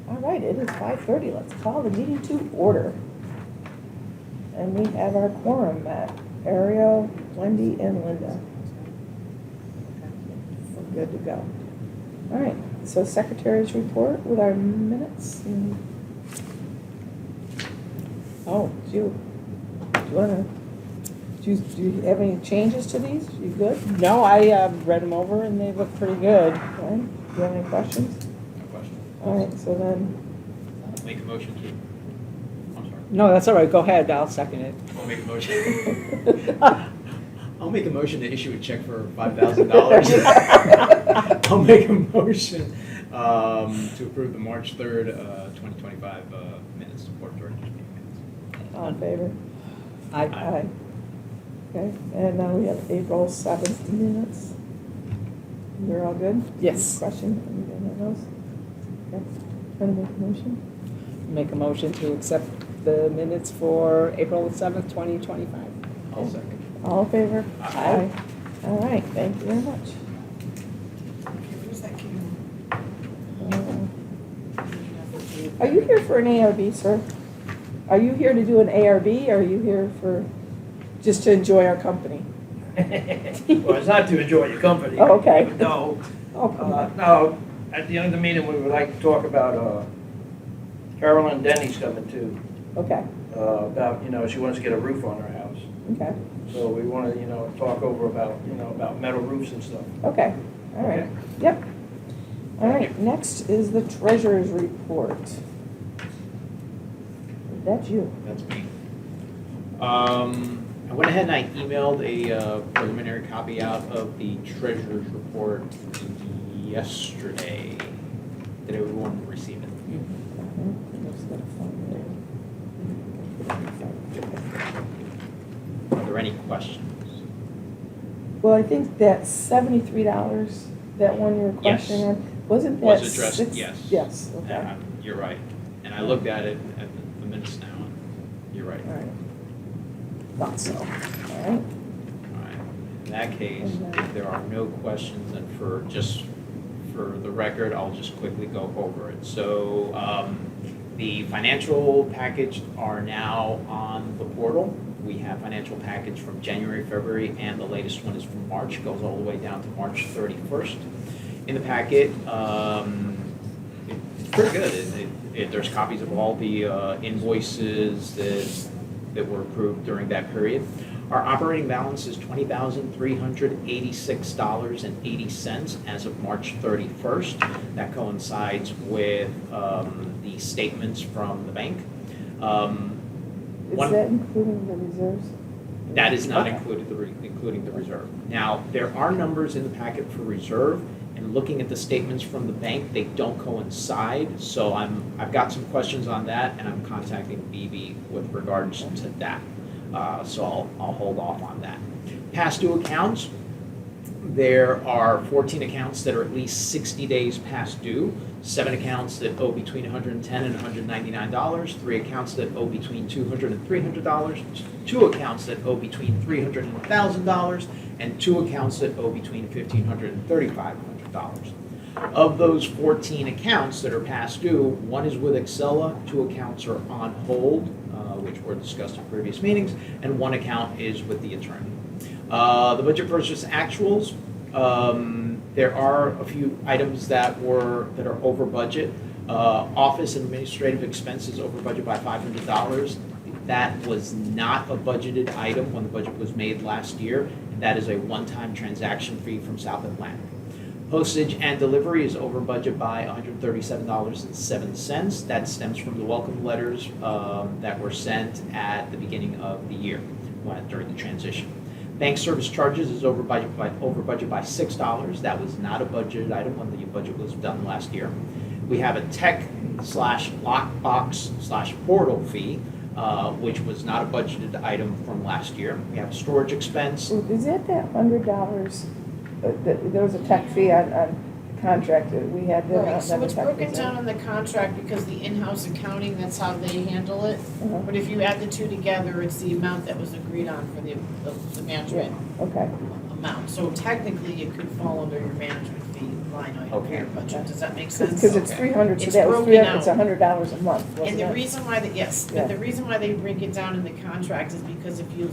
All right, it is 5:30. Let's call the meeting to order. And we have our quorum met. Ariel, Wendy, and Linda. We're good to go. All right, so secretary's report with our minutes. Oh, do you wanna, do you have any changes to these? You good? No, I read them over and they look pretty good. Okay. Do you have any questions? No question. All right, so then, Make a motion to, I'm sorry. No, that's all right, go ahead, I'll second it. I'll make a motion. I'll make a motion to issue a check for $5,000. I'll make a motion to approve the March 3rd, 2025 minutes, Board of Directors meeting minutes. all in favor? I Aye. Okay, and now we have April 7th minutes. You're all good? Yes. Question, anything on those? Okay, trying to make a motion? make a motion to accept the minutes for April 7th, 2025. I'll second. All in favor? Aye. All right, thank you very much. Where's that camera? Are you here for an ARB, sir? Are you here to do an ARB, or are you here for, just to enjoy our company? Well, it's not to enjoy your company. Oh, okay. No, Oh, come on. no, at the end of the meeting, we would like to talk about, Carolyn and Denny's coming too. Okay, About, she wants to get a roof on her house. okay, So we want to, talk over about, about metal roofs and stuff. okay, all right, Okay. yep. All right, next is the treasurer's report. That's you. That's me. I went ahead and I emailed a preliminary copy out of the treasurer's report yesterday. Did everyone receive it? Are there any questions? Well, I think that $73, that one you were Yes. questioning on, wasn't that Was addressed, six? yes. Yes, okay, You're right. And I looked at it at the minutes now, and you're right. all right. Thought so, all right. All right. In that case, if there are no questions, and for the record, I'll just quickly go over it. So, the financial package are now on the portal. We have financial package from January, February, and the latest one is from March, goes all the way down to March 31st. In the packet, it's pretty good. There's copies of all the invoices that were approved during that period. Our operating balance is $20,386.80 as of March 31st. That coincides with the statements from the bank. Is that including the reserves? That is not Okay. including the reserve. Now, there are numbers in the packet for reserve, and looking at the statements from the bank, they don't coincide. So I've got some questions on that, and I'm contacting BB with regards to that. So I'll hold off on that. Past due accounts, there are 14 accounts that are at least 60 days past due, 7 accounts that owe between $110 and $199, 3 accounts that owe between $200 and $300, 2 accounts that owe between $300 and $1,000, and 2 accounts that owe between $1,500 and $3,500. Of those 14 accounts that are past due, 1 is with Axela, 2 accounts are on hold, which were discussed in previous meetings, and 1 account is with the attorney. The budget versus actuals, there are a few items that are over budget. Office and administrative expenses over budget by $500. That was not a budgeted item when the budget was made last year, and that is a one-time transaction fee from South Atlantic. Postage and delivery is over budget by $137.07. That stems from the welcome letters that were sent at the beginning of the year during the transition. Bank service charges is over budget by $6. That was not a budgeted item when the budget was done last year. We have a tech/lockbox/portal fee, which was not a budgeted item from last year. We have a storage expense. Is that $100? There was a tech fee on the contract that we had. Right, so it's broken down on the contract because the in-house accounting, that's how they handle it. Uh-huh. But if you add the two together, it's the amount that was agreed on for the management Okay, amount. So technically, it could fall under your management fee line item for your Okay. budget. Does that make sense? Because it's Okay. 300, so It's that was broken 300, out. it's $100 a month, And wasn't the it? reason why, yes, Yeah. but the reason why they break it down in the contract is because if you'll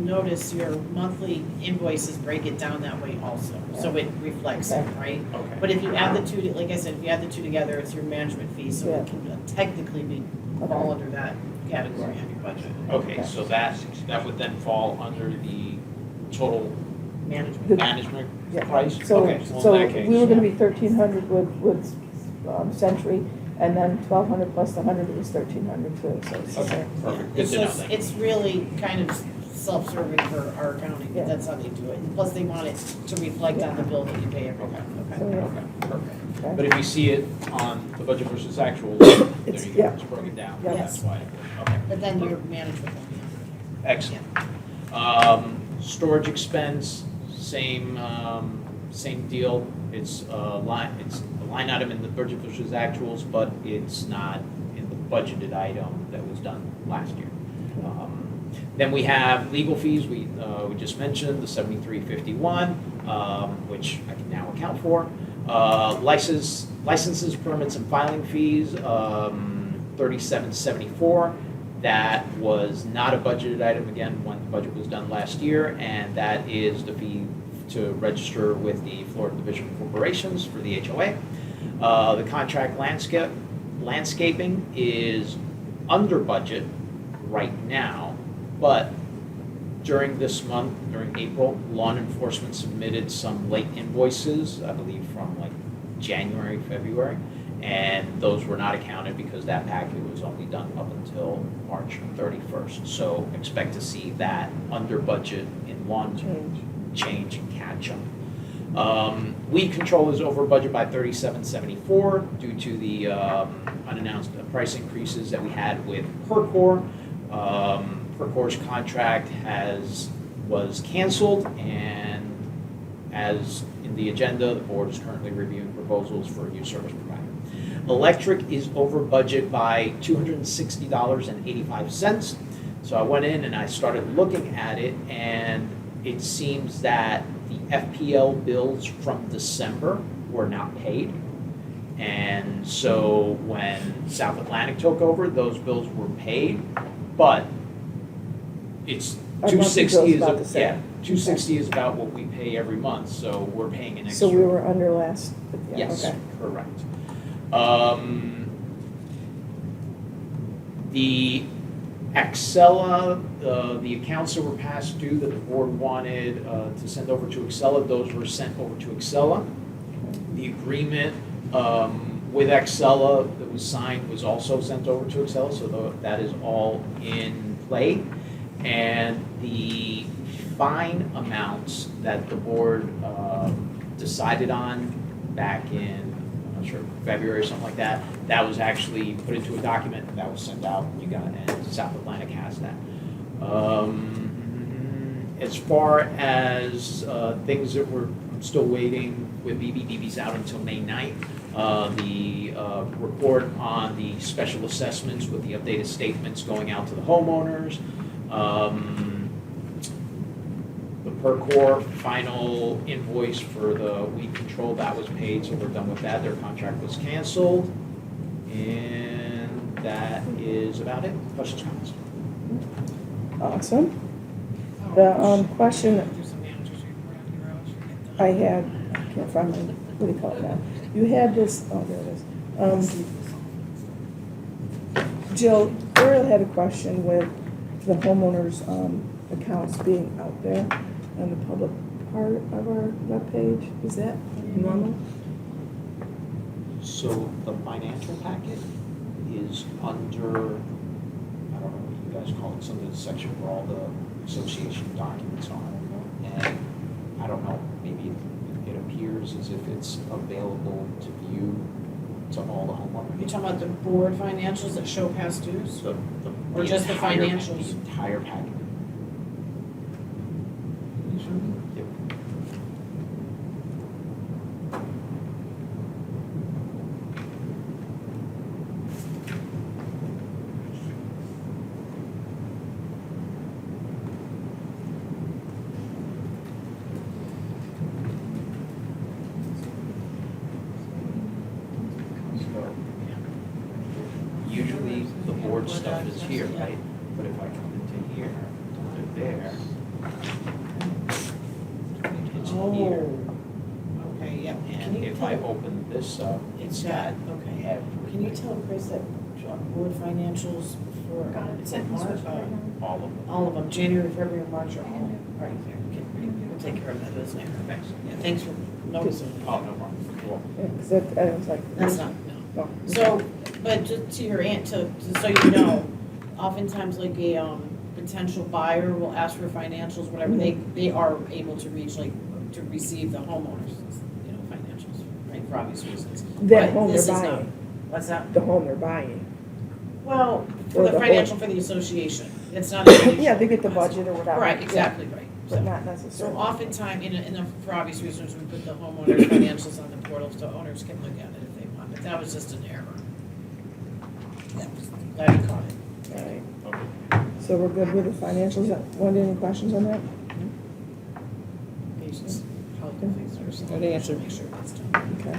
notice, your monthly invoices break it down that way also. So it reflects it, right? Okay. But if you add the two, like I said, if you add the two together, it's your management fee, so Yeah. it can technically be, fall under that category on your budget. Okay, so that would then fall under the total Management. The- management Yeah. price? So, Okay, well, so in that case. we were gonna be 1,300 with Century, and then 1,200 plus the 100 was 1,300 too, so it's the Okay, same. perfect, good It's to know just, that. it's really kind of self-serving for our accounting, Yeah. but that's how they do it. And plus, they want it to reflect on the bill that you pay every month, So, okay? yeah. Okay, perfect. Okay. But if you see it on the budget versus actual, there It's- you go, yeah. it's broken down, Yeah. that's why. Okay, But then your management will be under it. excellent. Storage expense, same deal. It's a line item in the budget versus actuals, but it's not in the budgeted item that was done last year. Then we have legal fees, we just mentioned, the 7351, which I can now account for. Licenses, permits, and filing fees, 3774. That was not a budgeted item, again, when the budget was done last year, and that is the fee to register with the Florida Division of Corporations for the HOA. The contract landscaping is under budget right now, but during this month, during April, law enforcement submitted some late invoices, I believe from like January, February, and those were not accounted because that packet was only done up until March 31st. So expect to see that under budget in lawn change and catch up. Weed control is over budget by 3774 due to the unannounced price increases that we had with Percor. Percor's contract was canceled, and as in the agenda, the board is currently reviewing proposals for a new service provider. Electric is over budget by $260.85. So I went in and I started looking at it, and it seems that the FPL bills from December were not paid. And so when South Atlantic took over, those bills were paid, but it's Our monthly 260 bill's is, about the same. yeah, 260 is about what we pay every month, so we're paying an extra. So we were under last, yeah, Yes, okay. correct. The Axela, the accounts that were past due that the board wanted to send over to Axela, those were sent over to Axela. The agreement with Axela that was signed was also sent over to Axela, so that is all in play. And the fine amounts that the board decided on back in, I'm not sure, February or something like that, that was actually put into a document and that was sent out, and you got, and South Atlantic has that. As far as things that I'm still waiting with BB's out until May 9th. The report on the special assessments with the updated statements going out to the homeowners. The Percor final invoice for the weed control, that was paid, so we're done with that. Their contract was canceled. And that is about it. Questions, comments? Awesome. The question There's a manager's report on your own, should get done. I had, I can't find my, what do you call it now? You had this, oh, there it is. Jill, Ariel had a question with the homeowners' accounts being out there on the public part of our webpage. Is that normal? So the financial packet is under, I don't know what you guys call it, some of the section where all the association documents are. And I don't know, maybe it appears as if it's available to view to all the homeowners. You're talking about the board financials that show past dues? Or just the entire- financials? The entire packet. Yep. much where stuff that- is here, yeah. right? But if I come into here, to there. It's here. Oh, okay, yeah. Can And you if I tell- open this up, It's got, okay. everything. Can you tell Chris that board financials for, it's at March, All of them. all of them, January, February, March are all right here. Okay, we'll take care of that, those later. Thanks. Yeah, thanks for noticing. Oh, no problem. Cool. Yeah, 'cause that, I was like. That's not, no. Oh, So, but just to your aunt, so you know, oftentimes like a, potential buyer will ask for financials, whatever, they are able to reach, like, to receive the homeowners, you know, financials, right, for obvious reasons. That But home this they're is not. buying, What's that? the home they're buying. Well, Or for the the financial for the association, it's not. a Yeah, they get the request. budget or whatever. Right, Yeah, exactly, right. But not So necessarily. oftentimes, for obvious reasons, we put the homeowners' financials on the portal so owners can look at it if they want, but that was just an error. Glad you caught it. All right, Okay. so we're good with the financials. Wendy, any questions on that? Patients, probably can fix it or Good answer. Make sure it's done. Okay.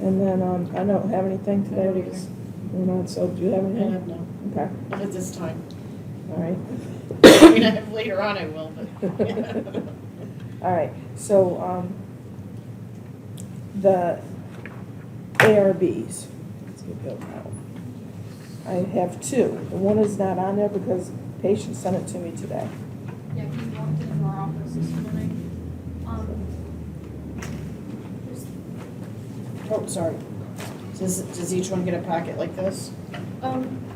And then, I don't have anything today, don't because we're not, so do you have I anything? have no, Okay, not at this time. all right. I mean, I have later on I will, but. All right, so, the ARBs, let's get those out. I have two. The one is not on there because patient sent it to me today. Yeah, he walked into our office this morning. There's, Oh, sorry. Does each one get a packet like this?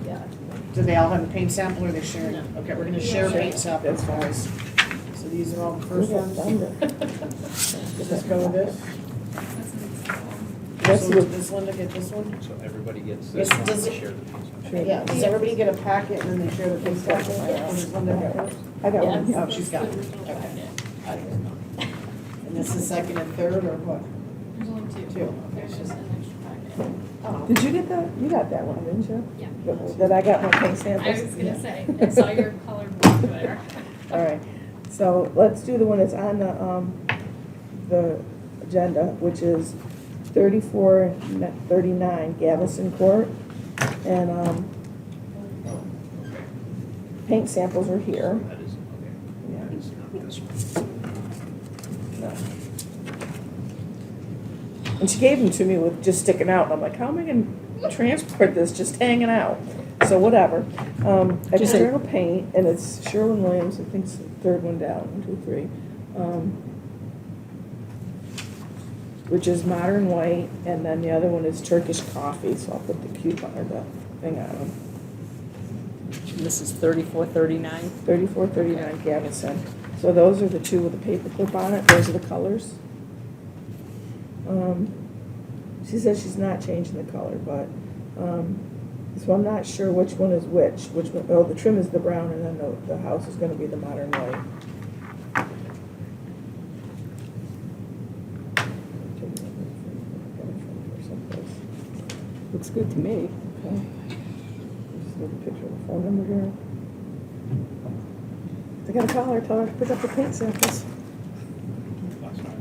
yeah. Do they all have a paint sample or are they sharing? No. Okay, we're gonna share paint sample. That's fine. guys. So these are all the first We got ones? thunder. Does this go with this? That's an example. That's So the- does this Linda get this one? So everybody gets Yes, this one, does it- share the piece. Sure. Yeah, does everybody get a packet and then they share the paint sample? Or does Linda get hers? I got one. Yes. Oh, she's got it. That's the original Okay. packet. And this is second and third or what? There's only two. Two. There's just an extra packet. Oh. Did you get that? You got that one, didn't you? Yeah. That I got my paint I samples? was gonna say, I saw your color board there. All right, so let's do the one that's on the agenda, which is 3439 Gavison Court. And, paint samples are here. That is, okay. Yeah. That is not this one. No. And she gave them to me with just sticking out, and I'm like, how am I gonna transport this just hanging out? So whatever. Just say- External paint, and it's Sherwin-Williams, I think it's the third one down, 1, 2, 3. Which is modern white, and then the other one is Turkish coffee, so I'll put the coupon or the thing on them. This is 3439. 3439 Gavison. So those are the two with the paper clip on it, those are the colors. She says she's not changing the color, but, so I'm not sure which one is which one, oh, the trim is the brown, and then the house is gonna be the modern white. Looks good to me. Okay. Just need a picture of the phone number here. I gotta call her, tell her to pick up the paint samples. That's fine.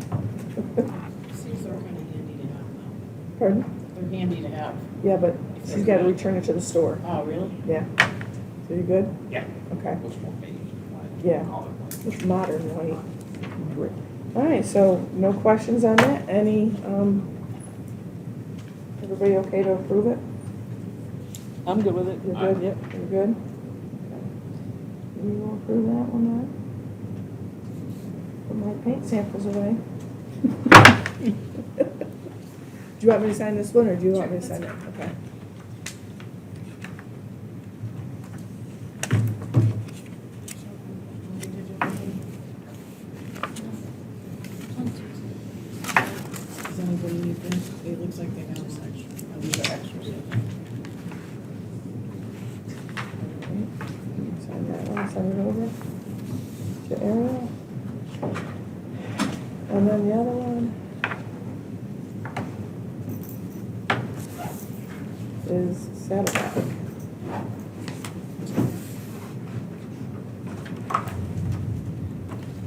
These are kind of handy to have though. Pardon? They're handy to have. Yeah, but she's gotta return it to the store. Oh, really? Yeah. So you good? Yeah. Okay. Looks more beige. Yeah. All of them. It's modern white. All right, so no questions on that? Any, everybody okay to approve it? I'm good with it. You're good, yep, you're good? Okay. We will approve that one then. Put my paint samples away. Do you want me to sign this one, or do you want me to sign it? Okay. Does anybody need this? It looks like they have this extra. Oh, these are extras. Sign that one, send it over to Ariel. And then the other one is Saddleback.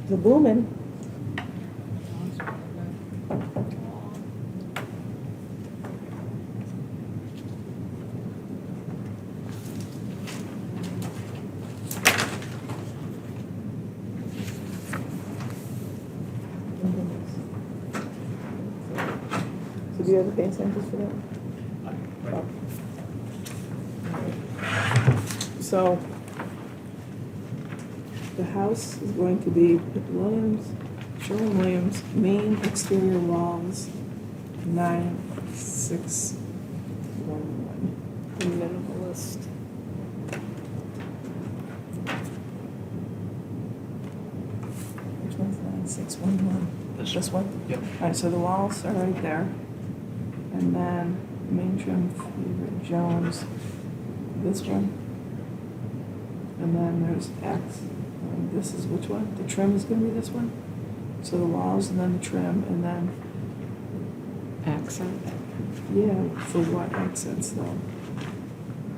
The Bloomin'. So do you have the paint samples for that? Right. So, the house is going to be Sherwin-Williams, main exterior walls, 9611. Minimalist. Which one's 9611? This one? Yep. All right, so the walls are right there. And then main trim, favorite Jones, this one. And then there's X. And this is which one? The trim is gonna be this one? So the walls and then the trim and then, Accent. yeah, for what accents though?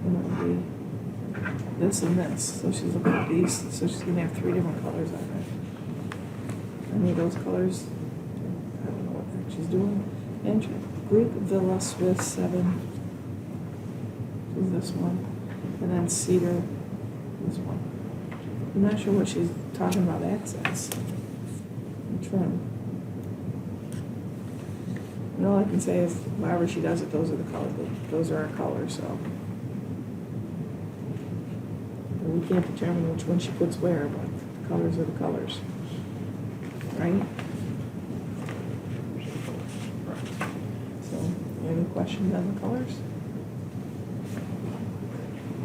And it'll be this and this. So she's looking at these, so she's gonna have 3 different colors on it. Any of those colors? I don't know what the heck she's doing. And Greek Villa Swiss 7 is this one. And then Cedar, this one. I'm not sure what she's talking about accents. And trim. And all I can say is, however she does it, those are the colors. Those are our colors, so. And we can't determine which one she puts where, but the colors are the colors. Right? So, any questions on the colors?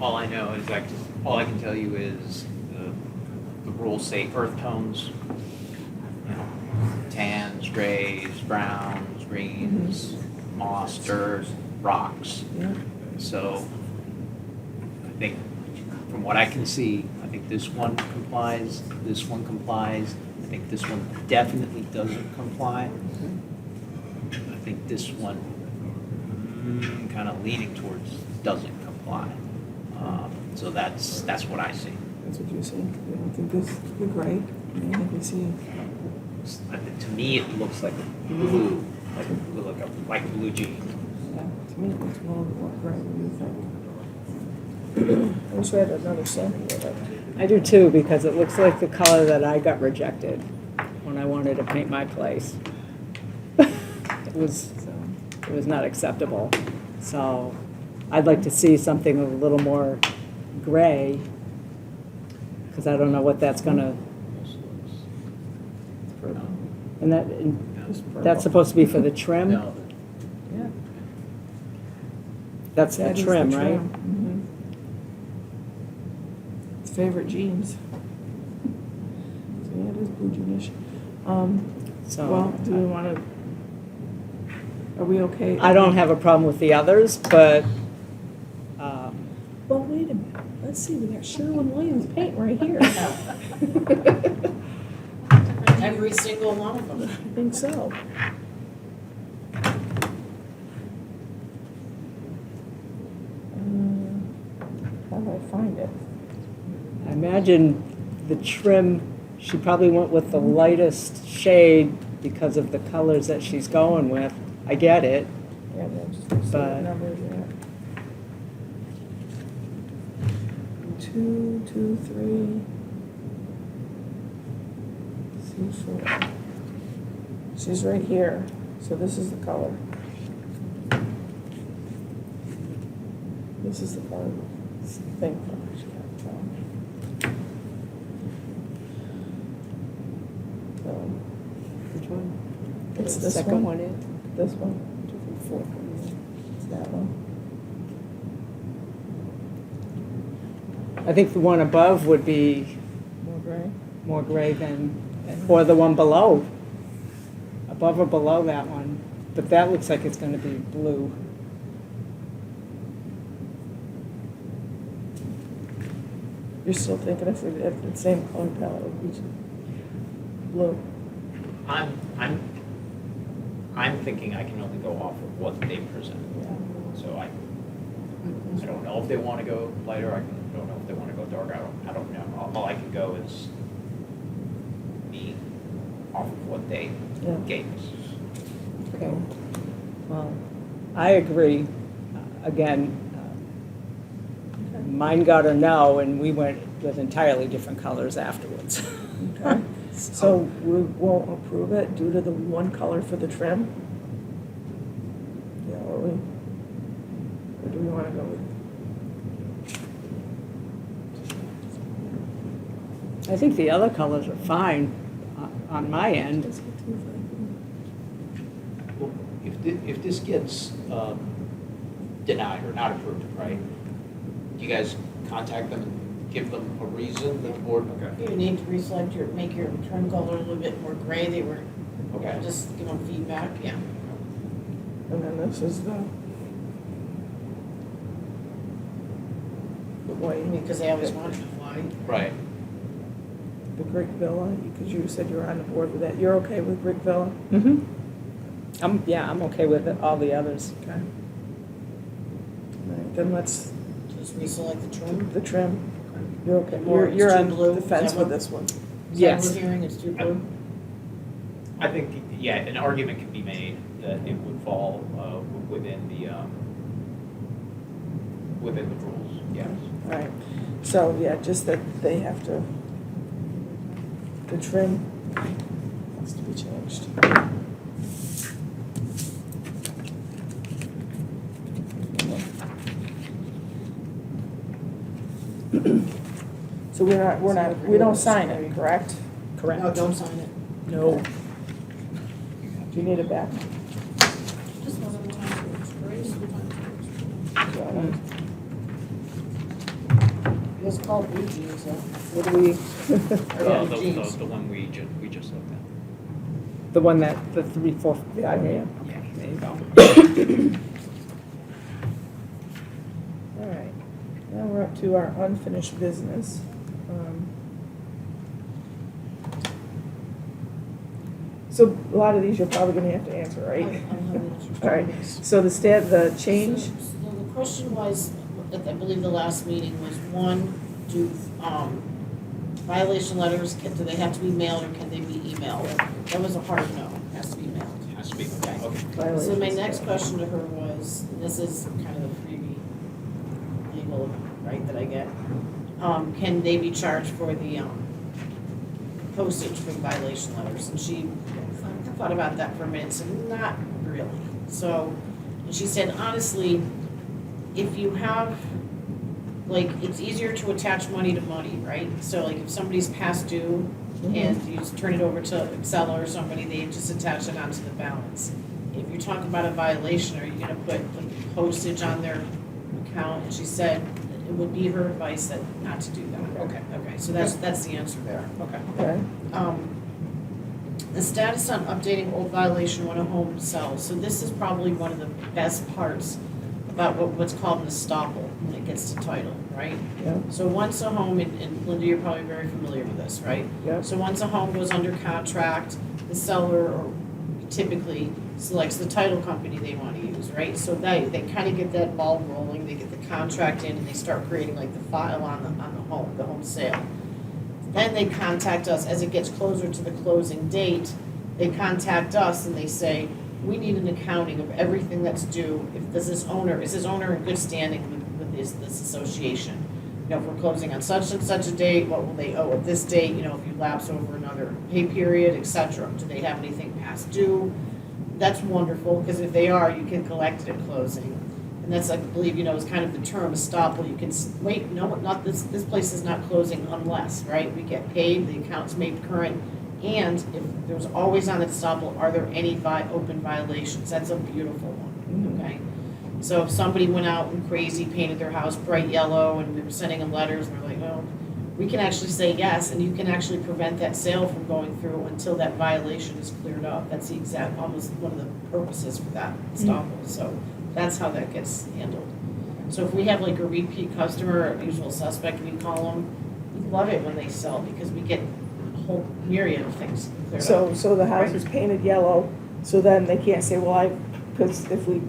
All I know is all I can tell you is the rules say earth tones, you know, tans, grays, browns, greens, moss, dirt, rocks. Yeah. So I think from what I can see, I think this one complies, this one complies. I think this one definitely doesn't comply. I think this one kind of leaning towards doesn't comply. So that's what I see. That's what you're saying. You don't think this, the gray? I mean, I think we see, To me, it looks like a blue, like blue jeans. yeah, to me it looks a little bit more gray. What do you think? I wish we had another sample of it. I do too, because it looks like the color that I got rejected when I wanted to paint my place. It was not acceptable. So I'd like to see something a little more gray, because I don't know what that's gonna, and that's supposed to be for the trim? No, Yeah. That's the That is trim, right? Mhm. It's favorite jeans. So yeah, it is blue jeanish. So Well, do we want to, are we okay? I don't have a problem with the others, but, Well, wait a minute. Let's see, we got Sherwin-Williams paint right here. Every single one of them. I think so. How do I find it? I imagine the trim, she probably went with the lightest shade because of the colors that she's going with. I get it. Yeah, we'll just see what But- number is that. 2, 2, 3. C4. She's right here, so this is the color. This is the color. Thing color she got from. So, Which one? it's The this second one. one is? This one. Fourth one. It's that one. I think the one above would be More gray. more gray than, or the one below. Above or below that one. But that looks like it's gonna be blue. You're still thinking if the same color palette would be blue? I'm thinking I can only go off of what they present. Yeah. So I don't know if they want to go lighter. I don't know if they want to go darker. I don't know. All I can go is me off of what they Yeah. gave us. Okay. Well, I agree. Again, mine got a no, and we went with entirely different colors afterwards. Okay. So we won't approve it due to the one color for the trim? Yeah, or do we wanna go with? I think the other colors are fine on my end. Well, if this gets denied or not approved, right, do you guys contact them and give them a reason that the board, okay? You need to reselect make your trim color a little bit more gray, they were, Okay. just give them feedback, yeah. And then this is the white, Because they always wanted to fly. Right. the brick villa, because you said you were on the board with that. You're okay with brick villa? Mm-hmm. I'm okay with it, all the others. Okay. All right, then let's, Just reselect the trim. the trim, you're okay, Or it's you're too on blue, the is fence that with what- this one. Is that Yes. what we're hearing, it's too blue? I think, yeah, an argument can be made that it would fall within the rules, yes. All right, so, yeah, just that they have to, the trim has to be changed. So we don't sign it, correct? Correct. No, don't sign it. No. Do you need it back? Just one of them. It's called blue jeans, though. What do we? Yeah, jeans. The one we just looked at. The one that, the 3, 4, yeah, Yeah. there you go. All right, now we're up to our unfinished business. So a lot of these you're probably gonna have to answer, I'll right? have the answers to All right, these. so the change, So the question was, I believe the last meeting was, one, do violation letters, do they have to be mailed or can they be emailed? That was a hard no, it has to be mailed. Has to be, Okay. okay. So my violations. next question to her was, and this is kind of the freebie legal, right, that I get. Can they be charged for the postage for the violation letters? And she thought about that for a minute, said, not really. So, and she said, honestly, if you have, like, it's easier to attach money to money, right? So like if somebody's past due and you just turn it over to Axela or somebody, they just attach it onto the balance. If you're talking about a violation, are you gonna put the postage on their account? And she said it would be her advice that not to do that. Okay. Okay, so that's the answer there. Okay. Okay, The status on updating old violation when a home sells. So this is probably one of the best parts about what's called an estoppel when it gets to title, right? yeah, So once a home, and Linda, you're probably very familiar with this, right? yeah, So once a home goes under contract, the seller typically selects the title company they want to use, right? So they kind of get that ball rolling, they get the contract in, and they start creating like the file on the home sale. Then they contact us, as it gets closer to the closing date, they contact us and they say, we need an accounting of everything that's due. If is this owner in good standing with this association? You know, if we're closing on such and such a date, what will they owe at this date? You know, if you lapse over another pay period, et cetera. Do they have anything past due? That's wonderful, because if they are, you can collect it at closing. And that's, I believe, you know, is kind of the term estoppel. You can, wait, no, not this place is not closing unless, right? We get paid, the account's made current, and if there's always on the estoppel, are there any open violations? That's a beautiful one, okay? So if somebody went out and crazy painted their house bright yellow and we were sending them letters and they're like, well, we can actually say yes, and you can actually prevent that sale from going through until that violation is cleared up. That's the exact, almost one of the purposes for that estoppel. So that's how that gets handled. So if we have like a repeat customer, a usual suspect, we call them, we love it when they sell because we get a whole myriad of things cleared up. so the house is painted yellow, so then they can't say, well, because if we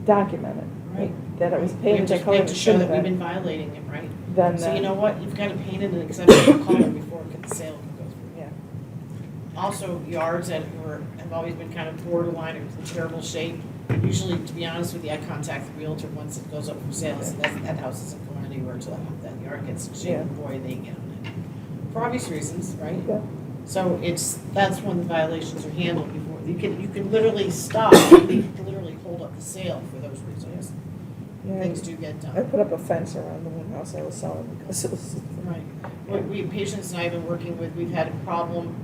document it, Right. that it was We have painted to, that we color have it to show shouldn't that have we've been, been violating it, right? then, So you know what, you've got to paint it an acceptable color before the sale can go through. yeah, Also, yards that have always been kind of borderline or in terrible shape. Usually, to be honest with you, I contact the realtor once it goes up for sale, so that house doesn't go anywhere until that yard gets in shape, Yeah. and boy, they get on it. for obvious reasons, right? Yeah. So that's when the violations are handled before, you can literally stop, you can literally hold up the sale for those reasons. Yeah, Things do get I done. put up a fence around the one house I was selling because it was. Right. What patients and I have been working with, we've had a problem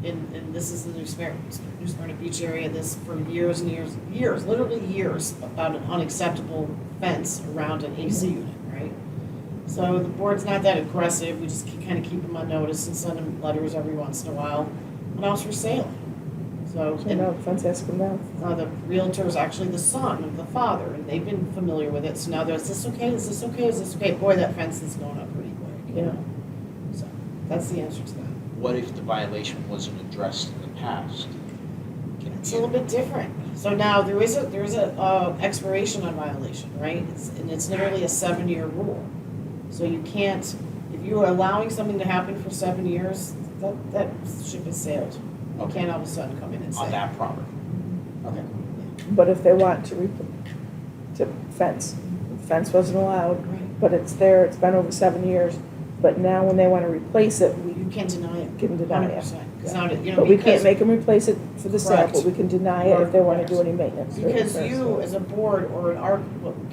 and this is the New Smyrna Beach area, this for years and years, literally years, about an unacceptable fence around an AC unit, right? So the board's not that aggressive, we just kind of keep them on notice and send them letters every once in a while, and else for sale. So, So now the fence has to come down. the realtor is actually the son of the father, and they've been familiar with it, so now they're, is this okay, is this okay, is this okay? Boy, that fence is going up pretty quick, you know? So, that's the answer to that. What if the violation wasn't addressed in the past? Can it It's be- a little bit different. So now, there is a expiration on violation, right? And it's literally a 7-year rule. So you can't, if you are allowing something to happen for 7 years, that ship has sailed. You Okay. can't all of a sudden come in and say. On that property? Okay. But if they want to to fence, the fence wasn't allowed, Right. but it's there, it's been over 7 years. But now when they want to replace it, we You can deny it. can deny it. 100%. 'Cause now, you know, But we because- can't make them replace it for the sale, Correct. but we can deny it if they want to do any maintenance. or Because repairs to you, it. as a board, or our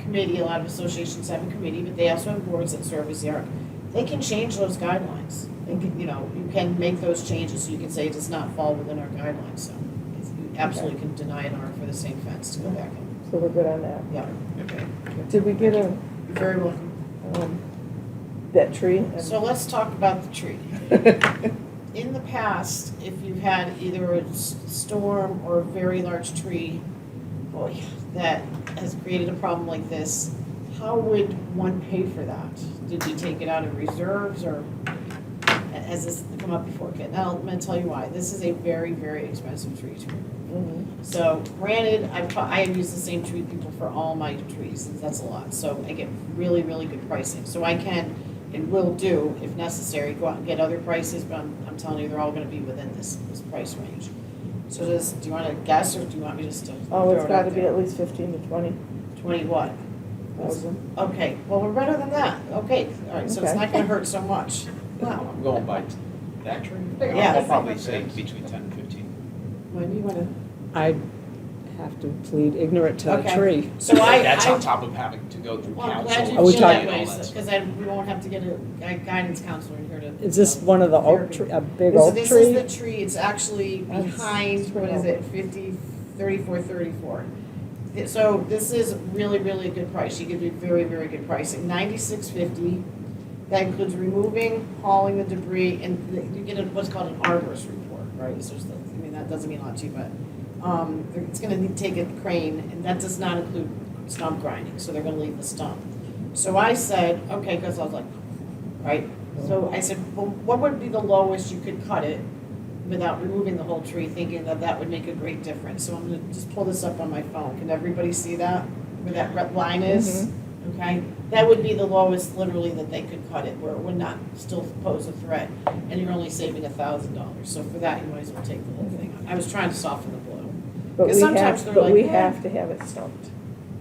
committee, a lot of associations have a committee, but they also have boards that serve as the ARC. They can change those guidelines. They can, you know, you can make those changes, so you can say it does not fall within our guidelines, so you absolutely can deny an ARC for the same fence to go back in. So we're good on that. Yeah, okay. Did we get You're very welcome. that tree? and- So let's talk about the tree. In the past, if you've had either a storm or a very large tree, boy, that has created a problem like this, how would one pay for that? Did you take it out of reserves, or has this come up before? Okay, now I'm gonna tell you why. This is a very, very expensive tree to remove. Mhm. So granted, I have used the same tree people for all my trees, and that's a lot. So I get really, really good pricing. So I can and will do, if necessary, go out and get other prices, but I'm telling you, they're all gonna be within this price range. So do you wanna guess, or do you want me just to Oh, throw it's it got out to be there? at least 15 to 20 20 what? thousand. Okay, well, we're better than that. Okay, all right, so it's Okay. not gonna hurt so much. Wow. I'm going by that tree. Yeah. I'll probably say between 10 and 15. When you wanna, I have to plead ignorant to the Okay. tree. so I. That's on top of having to go through Well, I'm council. glad Are we you feel that talking- way, and all that stuff. because we won't have to get a guidance counselor in here to. Is this one of the oak tree, a big So oak this tree? is the tree, it's actually That's behind, what is pretty it, 34. So this is really, really a good price, you give me very, very good pricing, $96.50. That includes removing, hauling the debris, and you get what's called an arborist report, right? So that doesn't mean a lot to you, but it's gonna take a crane, and that does not include stump grinding, so they're gonna leave the stump. So I said, okay, because I was like, right? So I said, well, what would be the lowest you could cut it without removing the whole tree, thinking that that would make a great difference? So I'm gonna just pull this up on my phone. Can everybody see that, where that red line is? Okay, that would be the lowest literally that they could cut it, where it would not still pose a threat, and you're only saving $1,000. So for that, you might as well take the whole thing. I was trying to soften the blow. But Because we sometimes have, they're but like, we "Eh." have to have it stumped.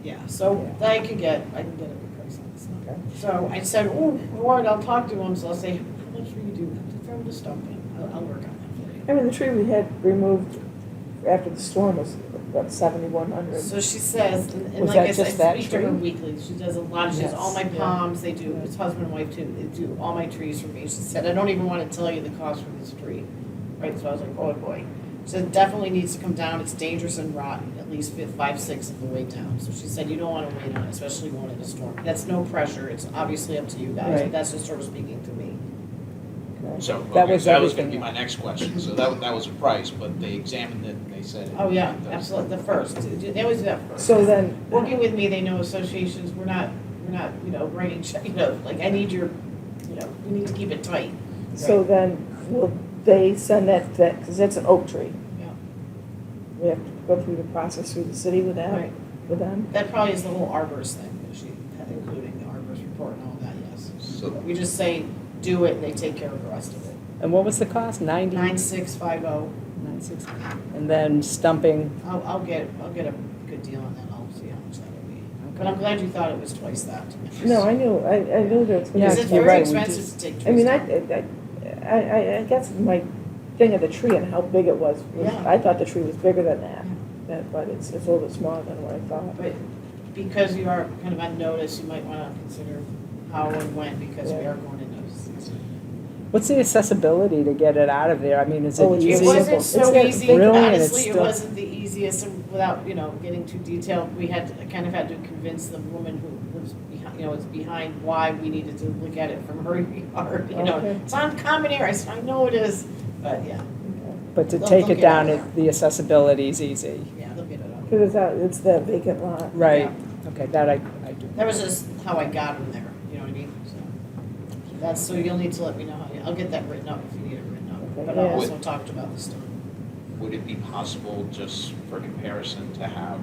Yeah, so Yeah. I can get a good price on this. Okay. So I said, oh, Lord, I'll talk to him, so I'll say, how much will you do? Throw him to stumping. I'll work on that for you. I mean, the tree we had removed after the storm was about 7,100. So she says, and Was like I that said, just I that speak to her tree? weekly, she does a lot, she does all my Yes, yeah. palms, they do, it's husband and wife too, they do all my trees for me. She said, I don't even wanna tell you the cost for this tree, right, so I was like, oh boy. She said, it definitely needs to come down, it's dangerous and rotten, at least 5/6 of the way down. So she said, you don't wanna wait on it, especially going in a storm. That's no pressure, it's obviously up to you guys, Right. but that's just sort of speaking to me. Okay. So, That okay, was so that was gonna everything. be my next question. So that was a price, but they examined it and they said. Oh, yeah, it does. absolutely, the first, they always do that first. So then, Working with me, they know associations, we're not, writing, like, I need your, we need to keep it tight. so then, will they send that, because that's an oak tree? Yeah. We have to go through the process through the city with that, Right. with them? That probably is the whole arborist thing, that she had, including the arborist report and all that, yes. So We just say, do it, and they take care of the rest of it. And what was the cost? 90? 9650, 96. And then stumping, I'll get a good deal on that, I'll see how much that'll be. But I'm glad you thought it was twice that. No, I knew that. Yeah, Because it's you're very right, we expensive just- to take I mean, trees down. I guess my thing of the tree and how big it was, Yeah. I thought the tree was bigger than that, but it's a little bit smaller than what I thought. But because you are kind of on notice, you might wanna consider how and when, because we are going into season. What's the accessibility to get it out of there? I mean, is it Oh, it's easy? It wasn't so It's easy, really, and it's honestly, it still- wasn't the easiest, and without, getting too detailed, we had, kind of had to convince the woman who was behind, was behind why we needed to look at it from her yard, Okay. It's on common area, I said, I know it is, but yeah, But to They'll- take they'll it get down, out. the accessibility is easy. yeah, they'll get it up. Because it's that vacant lot. Right, okay, that I do. That was just how I got them there, you know what I mean, so. That's, so you'll need to let me know how, I'll get that written up if you need it written up, Okay, but I yeah. also talked about this stuff. Would it be possible, just for comparison, to have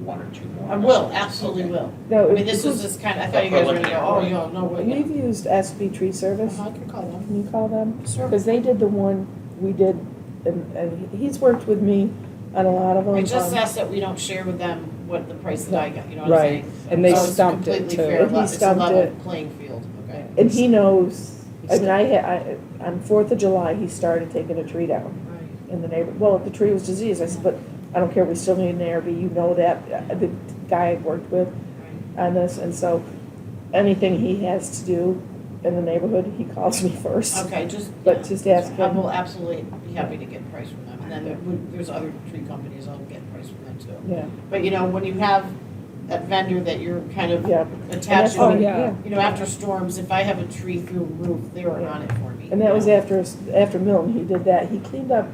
one or two more? I will, estimates? absolutely Okay. will. No, I mean, this was just kind of, I thought you guys were gonna go, oh, no, wait, We've used SB Tree Service. I can call them. Can you call them? Sure. Because they did the one we did, and he's worked with me on a lot of them. I just um, asked that we don't share with them what the price that I got, you know what I'm Right, saying? and they So it's stumped it, completely too. fair, And he it's a stumped level it. playing field, okay? And he knows, I mean, on 4th of July, he started taking a tree down Right. in the neighborhood. Well, the tree was diseased. I said, but I don't care, we still need an ARB, you know that. The guy I worked with Right. on this, and so anything he has to do in the neighborhood, he calls me first. Okay, just. But yeah, just ask I him. will absolutely be happy to get price from them, and then there's other tree companies, I'll get price from them too. Yeah, But when you have that vendor that you're kind of yeah. attached Oh, to, yeah. after storms, if I have a tree through roof, they were on it for me. And that was after Milton, he did that. He cleaned up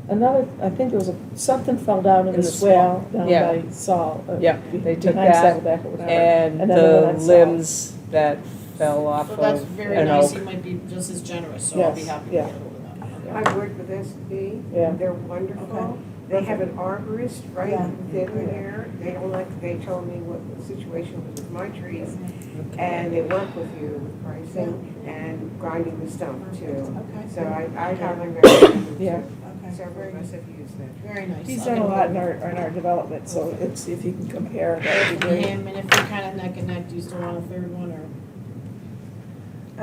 another, I think there was something fell down in In the the swale down Yeah. by Saul. Yeah, they took behind that, Saddleback or whatever. And then they went the on Saul. limbs that fell off So of that's very an nice, oak. you might be just as generous, so I'll be Yes, happy to yeah. get hold of that. I've worked with SB. Yeah. They're wonderful. Okay. They have an arborist right Yeah. within there. They told me what the situation was with my trees. And they work with you with pricing and grinding the stump too. Okay. So I highly recommend it. Yeah. Okay. Several of us have used that. Very nice. He's I'll done get a hold lot of in our development, so it's, if you can compare, that would be great. him, and if you're kind of neck and neck, do you still want a third one, or?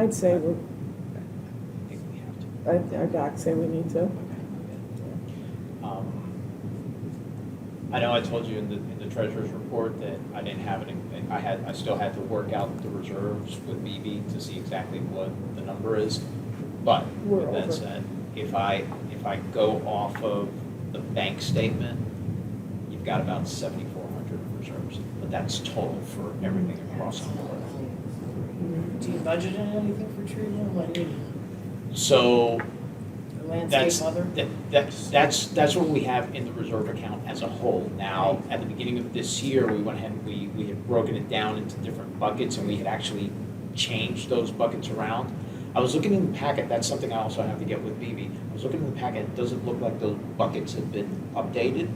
I'd say I think we have to. our docs say we need to. I know I told you in the treasurer's report that I didn't have it, I still had to work out the reserves with BB to see exactly what the number is. But We're with that over. said, if I go off of the bank statement, you've got about 7,400 reserves. But that's total for everything across the board. Do you budget in anything for tree removal, any So landscape other? that's what we have in the reserve account as a whole. Now, at the beginning of this year, we went ahead and we had broken it down into different buckets, and we had actually changed those buckets around. I was looking in the packet, that's something I also have to get with BB. I was looking in the packet, it doesn't look like those buckets have been updated.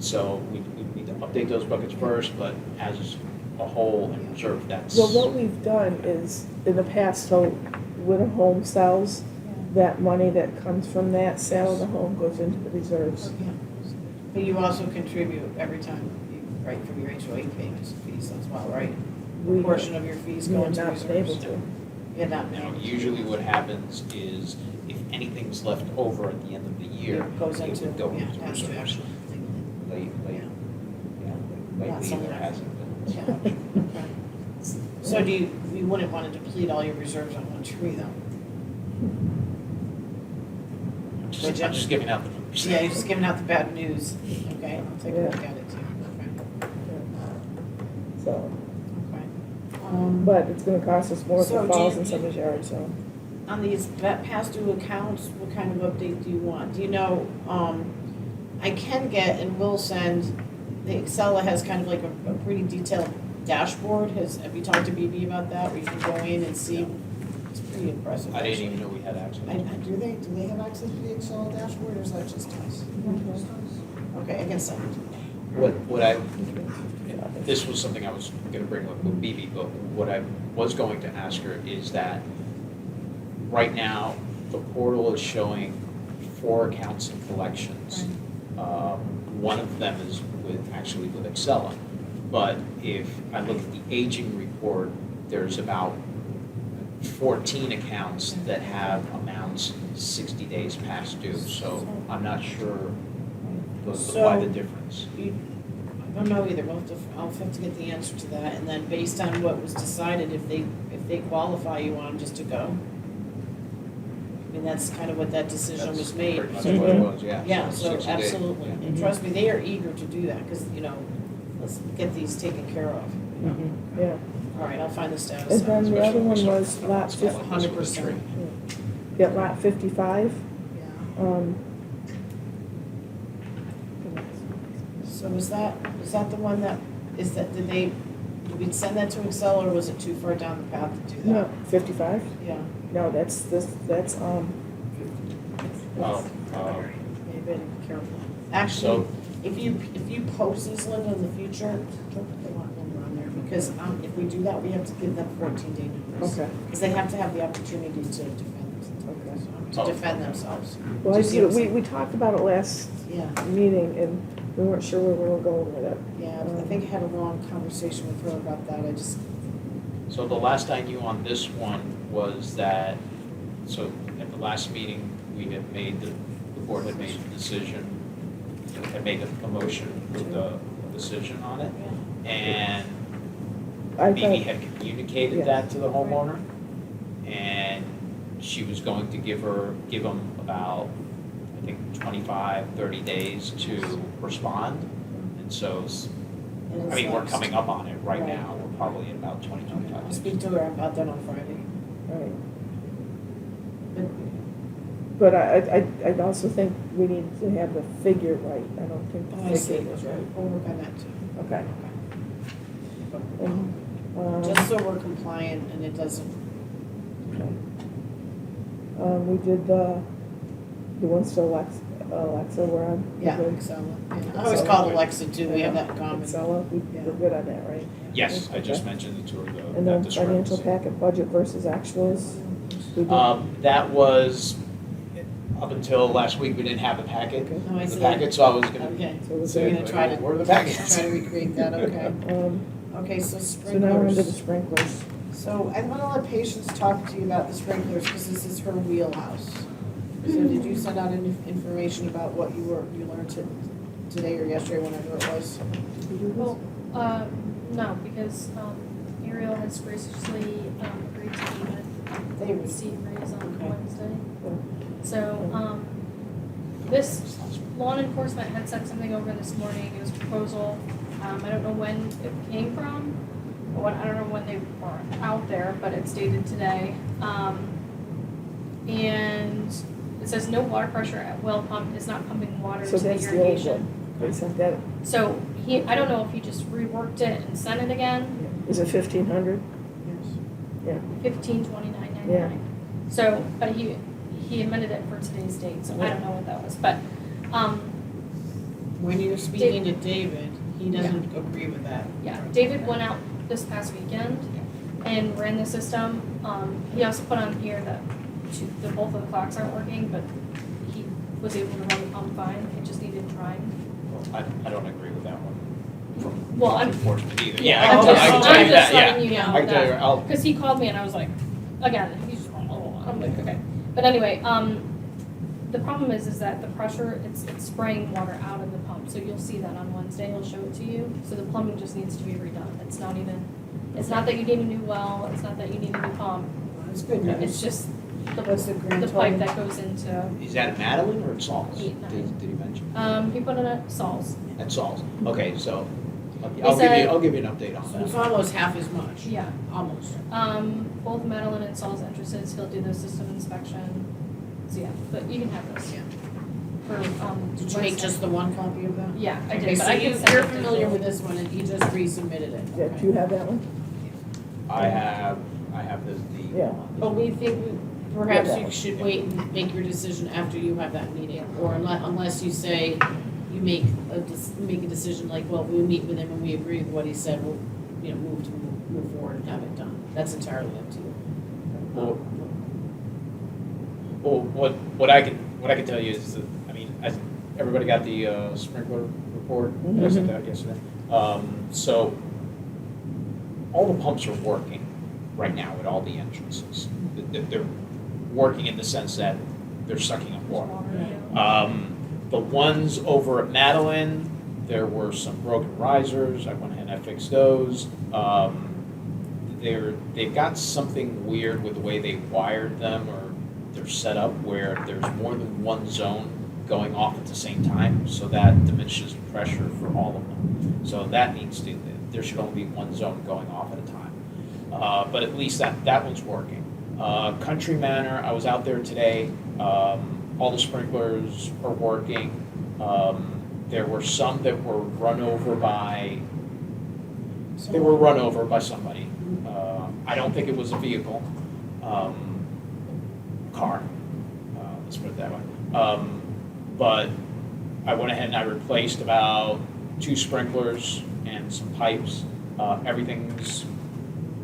So we need to update those buckets first, but as a whole and reserve, that's. Well, what we've done is, in the past, so when a home sells, that money that comes from that sale of the home goes into the reserves. Yeah. But you also contribute every time, right, from your HOA payments and fees as well, right? We- A portion of your fees We go have into not been able reserves. to. You're not Now, now. usually what happens is if anything's left over at the end of the year, It goes into, would go yeah, into has to reserves. actually legally. Not Lately, some there of hasn't been. Yeah. Okay. So you wouldn't want to deplete all your reserves on one tree, though? I'm just giving out the numbers. Yeah, you're just giving out the bad news. Okay, I'll take a look at it too. So, Okay. but it's gonna cost us more if So it do falls you- in somebody's yard, so. On these past due accounts, what kind of update do you want? Do you know, I can get and will send, the Axela has kind of like a pretty detailed dashboard. Have you talked to BB about that, where you can go in and see? It's pretty impressive. I didn't actually. even know we had access. Do they have access to the Excel dashboard, or is that just us? Okay, I can send it. This was something I was gonna bring up with BB, but what I was going to ask her is that right now, the portal is showing 4 accounts and collections. One of them is actually with Axela. But if I look at the aging report, there's about 14 accounts that have amounts 60 days past due, so I'm not sure why the difference. I don't know either, I'll have to get the answer to that, and then based on what was decided, if they qualify, you want them just to go? I mean, that's kind of what that decision That's was made. pretty much So- what it was, yeah. Yeah, so 60 days, absolutely, yeah. and trust me, they are eager to do that, because, let's get these taken care of. Yeah. All right, I'll find the status. And then the Especially other when we one start was talking lot about stuff like this with the 100%. tree. Yeah, lot 55. Yeah. So is that the one did we send that to Excel, or was it too far down the path to do that? No, 55? Yeah, No, that's Oh, maybe be careful. Actually, if you post these, Linda, in the future, don't put the lot number on there, because if we do that, we have to give them 14-day notice. Okay. Because they have to have the opportunity to defend themselves. Well, Do you see what I'm saying? we talked about it last Yeah, meeting, and we weren't sure where we were going with it. yeah, I think I had a long conversation with her about that, So the last I knew on this one was that, so at the last meeting, the board had made a decision, had made a motion with a decision on it, and I Mimi thought, had communicated Yeah. that to the homeowner, and she was going to give them about, I think, 25, 30 days to respond, and so, I mean, we're coming up on it right now, we're probably at about 20, 25 I'll days. speak to her about that on Friday. right. But But I also think we need to have the figure right. I don't think I the see, figure was right. we'll work on that too. Okay. And, Just so we're compliant and it doesn't, okay. We did the ones to Alexa we're on. We yeah, did Axela. Yeah. I always call Alexa too, we have that in common. Axela, Yeah. we're good on that, right? Yes, I just Okay. mentioned it to her, And that then financial discrepancy. packet budget versus actuals. We did. That was, up until last week, we didn't have the packet, Oh, I the see. packet, so I was gonna. Okay, So we're so you're gonna try to, Where are the packets? try to recreate that, okay. Okay, so So now we're into the sprinklers. sprinklers. So I'm gonna let Patience talk to you about the sprinklers, because this is her wheelhouse. So did you send out any information about what you learned today or yesterday, whenever it was? Did we do this? Well, no, because Ariel has graciously agreed to meet with David. Steve Reeves on Okay. Wednesday. So, this law enforcement had sent something over this morning, it was a proposal. I don't know when it came from, or I don't know when they were out there, but it's dated today. And it says no water pressure at well pump is not pumping water So to the that's the old irrigation. one. They sent that, So I don't know if he just reworked it and sent it again, is it 1,500? Yes. Yeah. 1529.99. So, but he amended it for today's date, so I don't know what that was, but, When you're speaking to David, he doesn't agree with that. yeah, David went out this past weekend and ran the system. He also put on here that both of the clocks aren't working, but he was able to run the pump fine, it just needed trying. I don't agree with that one. Well, I'm, Enforcement either. yeah, I can tell I'm you just that, letting you yeah. know I can tell you, I'll, that, because he called me and I was like, again, he's just, I'm like, okay. But anyway, the problem is that the pressure, it's spraying water out of the pump, so you'll see that on Wednesday, he'll show it to you. So the plumbing just needs to be redone, it's not that you need a new well, it's not that you need a new pump, That's good it's news. just What's the grand the total? pipe that goes into, is that at Madeline or at Saul's? Eight, nine. Did he mention? he put it at Saul's. At Saul's, okay, so, He I'll said- give you an update on So it's that. almost half as much. Yeah. Almost. Both Madeline and Saul's entrances, he'll do the system inspection, so yeah, but you can have this. Yeah. For, Did you make Wednesday. just the one copy of that? Yeah, I Okay, did, but so I can send you're it familiar digitally. with this one, and he just resubmitted it. Yeah, do you have that one? I have the. Yeah. But we think perhaps Yeah, that you one. should wait and make your decision after you have that meeting, or unless you say, you make a decision like, well, we'll meet with him and we agree with what he said, we'll, move forward and have it done. That's entirely up to you. Well, what I can tell you is that, I mean, everybody got the sprinkler report, I sent that out yesterday. So, all the pumps are working right now at all the entrances. they're working in the sense that they're sucking up water. The ones over at Madeline, there were some broken risers. I went ahead and I fixed those. They've got something weird with the way they wired them, or they're set up where there's more than one zone going off at the same time, so that diminishes the pressure for all of them. So that needs to, there should only be one zone going off at a time. But at least that one's working. Country Manor, I was out there today. All the sprinklers are working. There were some that were run over by somebody. I don't think it was a vehicle, car, let's put it that way. But I went ahead and I replaced about 2 sprinklers and some pipes. Everything's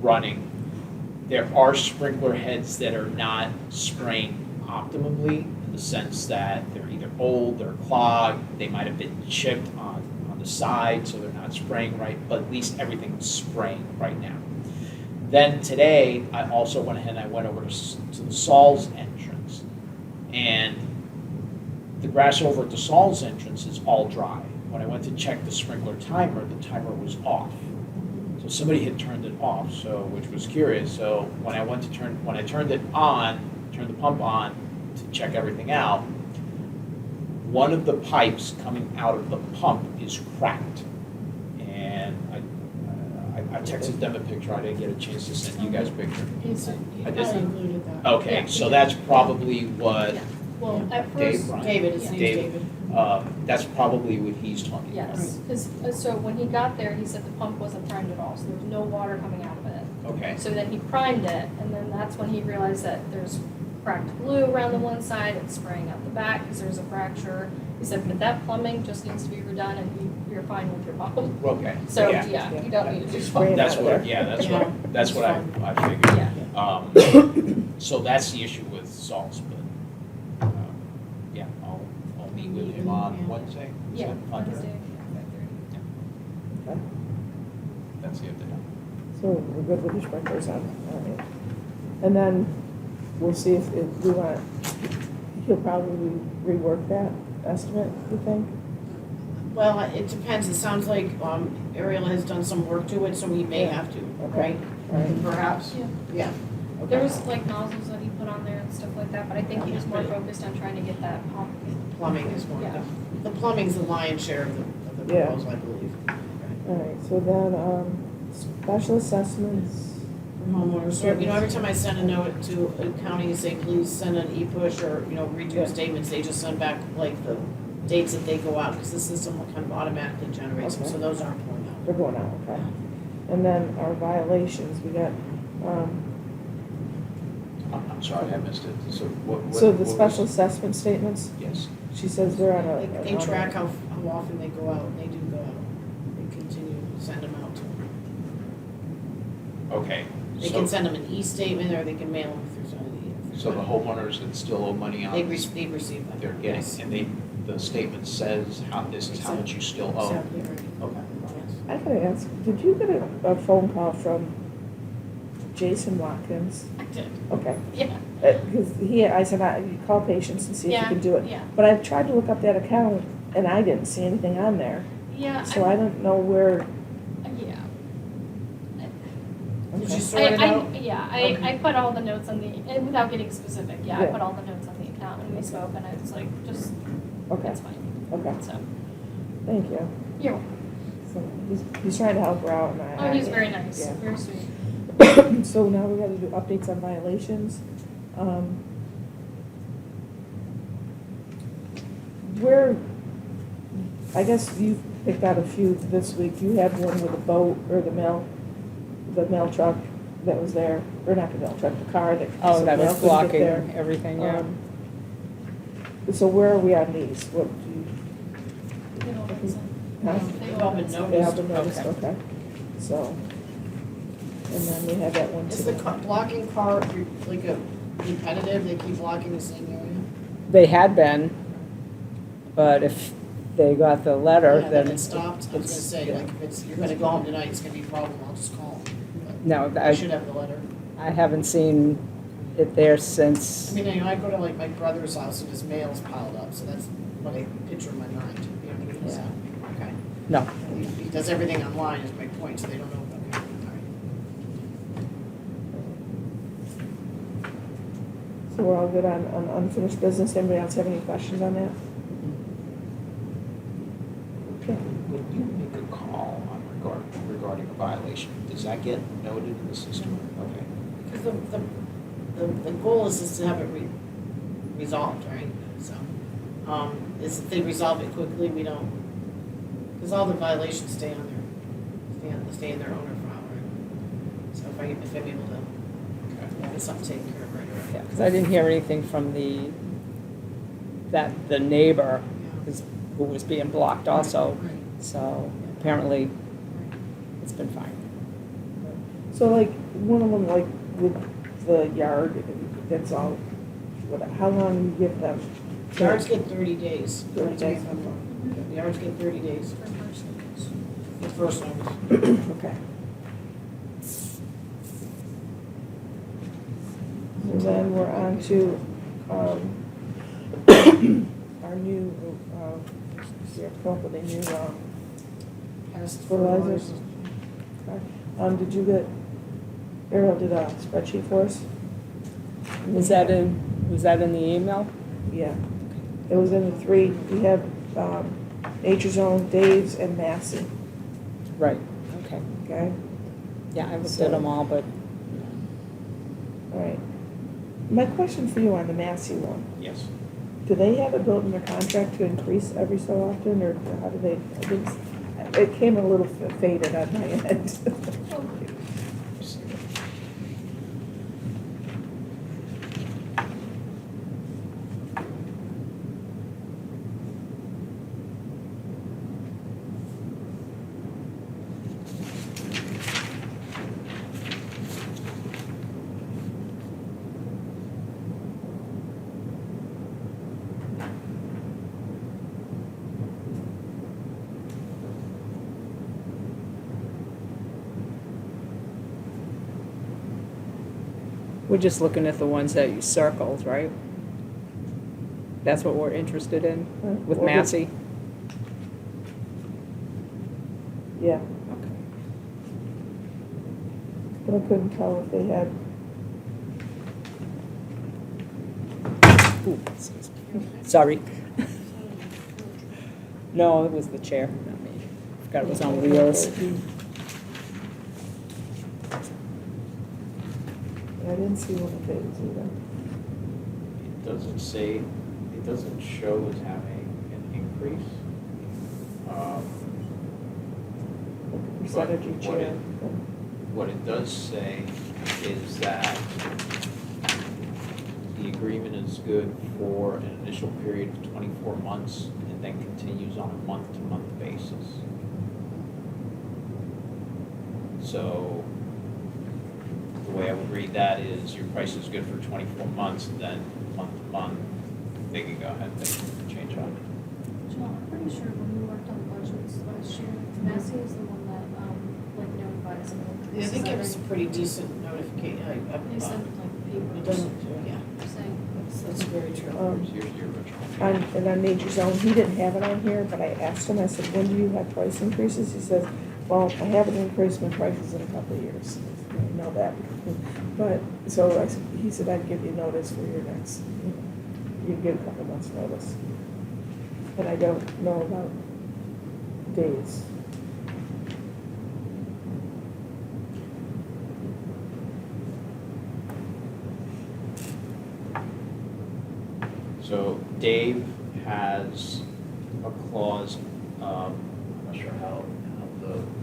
running. There are sprinkler heads that are not spraying optimally, in the sense that they're either old, they're clogged, they might have been chipped on the side, so they're not spraying right, but at least everything's spraying right now. Then today, I also went ahead and I went over to the Saul's entrance, and the grass over at the Saul's entrance is all dry. When I went to check the sprinkler timer, the timer was off. So somebody had turned it off, so, which was curious. So when I turned it on, turned the pump on to check everything out, one of the pipes coming out of the pump is cracked. And I texted them a picture. I didn't get a chance to send you guys a picture. I did. included that. Okay, so that's probably what Yeah. Well, at Dave, first, Brian? David, his name's Dave. David. That's probably what he's talking about. yes, because, so when he got there, he said the pump wasn't primed at all, so there was no water coming out of it. Okay, So then he primed it, and then that's when he realized that there's cracked glue around the one side, it's spraying out the back because there's a fracture. He said, but that plumbing just needs to be redone, and you're fine with your pump. okay. So, Yeah. yeah, you don't need to do Spray it pump. That's out of what, there. yeah, that's what Yeah. I figured. Yeah. So that's the issue with Saul's, but, yeah, I'll meet with him on Yeah. Wednesday. Is Yeah, that fine? Wednesday, Okay. That's the update. So we're good with the sprinklers on, all right. And then we'll see if we want, he'll probably rework that estimate, you think? Well, it depends. It sounds like Ariel has done some work to it, so we may Yeah. have to, Okay. right? All right. Perhaps? Yeah. Yeah. There was like nozzles that he put on there and stuff like that, but I think he was more focused on trying to get that pump. Plumbing is one of Yeah. the plumbing's the lion's share of the Yeah. proposal, I believe. All right, so then, special assessments, For homeowners, so, every time I send a note to a county and say, please send an e-push or, redo Yeah. statements, they just send back like the dates that they go out, because the system kind of automatically generates them, Okay. so those aren't going out. they're going out, okay. And then our violations, we got, I'm sorry, I missed it. So what? so what the was- special assessment statements, Yes. she says they're on a. They track how often they go out, and they do go out. They continue to send them out to them. Okay. They can send them an e-statement, or they can mail them through some of the. So the homeowners that still owe money on. They've received them. They're getting, Yes. and the statement says this is how much you still owe. Exactly right. Okay. Yes. I gotta ask, did you get a phone call from Jason Watkins? I did. Okay, Yeah. because I said, you call patients and see if you Yeah, can do it. yeah. But I've tried to look up that account, and I didn't see anything on there, Yeah. so I don't know where. Yeah. Did you Okay. sort it out? I put all the notes on the, and without getting specific, I Yeah. put all the notes on the account and we spoke and I was like, just, Okay, it's fine. okay, So, thank you. you're welcome. So he's trying to help her out, and Oh, he's very nice, Yeah. very sweet. So now we gotta do updates on violations. Where, I guess you picked out a few this week. You had one with a boat or the mail truck that was there, or not the mail truck, the car that. Oh, so that mail was couldn't get blocking there. everything, yeah. So where are we on these? What do you? They all been sent. Huh? They've all been sent. They have been noticed. noticed, okay. So, and then we have that one Is the today. blocking car like a repetitive, they keep blocking the same area? They had been, but if they got the letter, Yeah, then it stopped, I was gonna say, like, if it's, you're gonna go home tonight, it's gonna be a problem, I'll just call them. no, I should have the letter. I haven't seen it there I since, mean, I go to like my brother's house and his mail's piled up, so that's what I picture in my mind, you know what I mean? So, okay. no, He does everything online is my point, so they don't know, okay, all right. So we're all good on unfinished business. Anybody else have any questions on that? Okay. When you make a call on regarding a violation, does that get noted in the system? Okay. Because the goal is to have it resolved, right? So, is if they resolve it quickly, we don't, because all the violations stay on stay in their owner file, right? So if I'm able to get something taken care of right away. yeah, because I didn't hear anything from the neighbor who was being blocked also, Right. so apparently it's been fine. So like, one of them, like with the yard, that's all, how long you give them? Yards get 30 days. 30 days. The yards get 30 days For first notice. for first notice. Okay. And then we're on to, our new, we have to come up with a new, Pest fertilizers. Did you get, Ariel did a spreadsheet for us? Was that in the email? Yeah. It was in the three, we have, Nature Zone, Dave's, and Massey, Right, okay. okay? Yeah, I looked at them all, but All right. My question for you on the Massey one, Yes. do they have it built in their contract to increase every so often, or how do they, I think, it came a little faded on my end. we're just looking at the ones that you circled, right? That's what we're interested in with Well, Massey? Yeah. But I couldn't tell if they had, Ooh, excuse me. Sorry. No, it was the chair, not me. Forgot it was on wheels. I didn't see one of those either. It doesn't show as having an increase. Percentage each What year. What it does say is that the agreement is good for an initial period of 24 months and then continues on a month-to-month basis. So the way I would read that is your price is good for 24 months, and then month-to-month, they can go ahead and they can change on it. Joel, I'm pretty sure when we worked on the budgets last year, Massey is the one that, like notified us of the Yeah, increases. they give us a pretty decent notification. They sent like papers. It doesn't, yeah, Saying. that's very true. Here's your original. And on Nature Zone, he didn't have it on here, but I asked him, I said, when do you have price increases? He says, well, I haven't increased my prices in a couple of years. I know that. But, so he said, I'd give you notice for your next, you'd get a couple months' notice. And I don't know about days. So Dave has a clause, I'm not sure how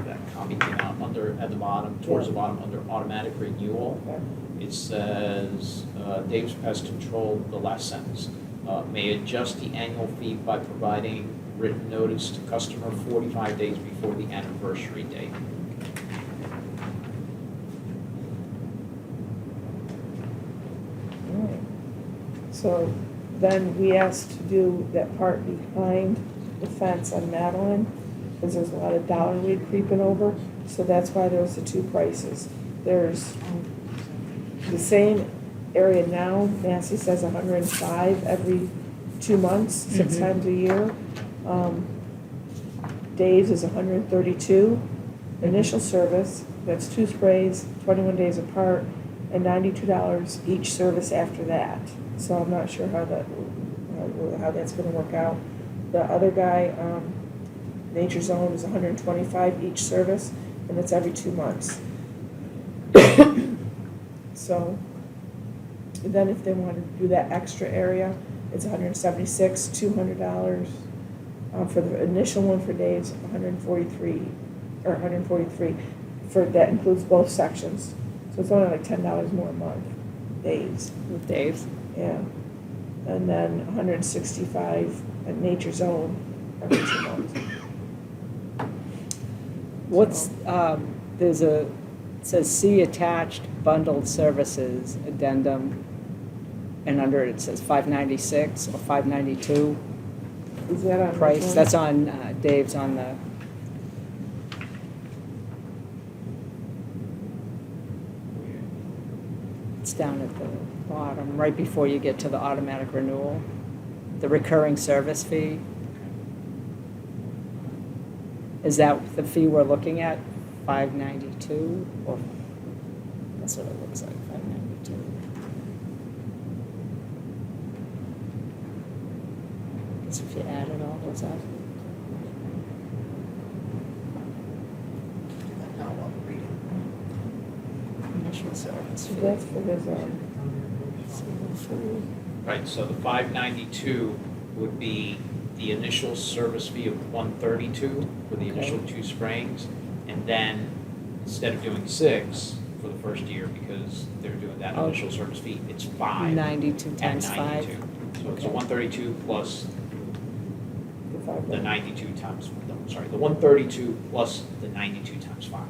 that copy came out, at the bottom, towards the bottom, under automatic renewal. Okay. It says, Dave's Pest Control, the last sentence, may adjust the annual fee by providing written notice to customer 45 days before the anniversary date. All right. So then we asked to do that part behind the fence on Madeline, because there's a lot of dollar weed creeping over, so that's why there's the two prices. There's the same area now, Massey says 105 every 2 months, 6 Mhm. times a year. Dave's is 132. Initial service, that's 2 sprays, 21 days apart, and $92 each service after that. So I'm not sure how that's gonna work out. The other guy, Nature Zone, is 125 each service, and it's every 2 months. So, then if they want to do that extra area, it's 176, $200. For the initial one for Dave's, 143, that includes both sections. So it's only like $10 more a month, Dave's, With Dave's? yeah. And then 165 at Nature Zone every 2 months. What's, there's it says see attached bundled services addendum, and under it says $596 or $592 Is that on? price. which one? That's on Dave's on the. It's down at the bottom, right before you get to the automatic renewal. The recurring service fee. Is that the fee we're looking at, $592, or, that's what it looks like, $592. Guess if you added all those up. Initial service So fee. that's for his, Right, so the 592 would be the initial service fee of 132 for the initial Okay. 2 sprayings, and then instead of doing 6 for the first year, because they're doing that Oh. initial service fee, it's 5 92 at times 92. 5. So it's Okay. 132 plus the 5. the 92 times, no, sorry, the 132 plus the 92 times 5.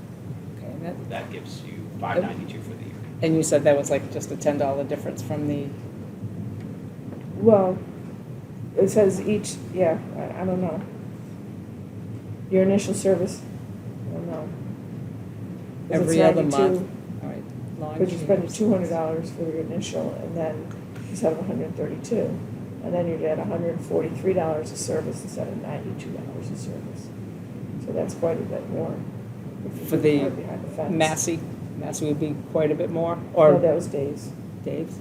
Okay, and that- That gives you 592 for the year. and you said that was like just a $10 difference from the, Well, it says each, yeah, I don't know. Your initial service, I don't know. 'Cause it's every other 92, month. All right. long Because you're spending change. $200 for your initial, and then instead of 132, and then you'd add $143 a service instead of $92 a service. So that's quite a bit more. if you For do the part behind the fence. Massey would be quite a bit more, No, or that was Dave's. Dave's?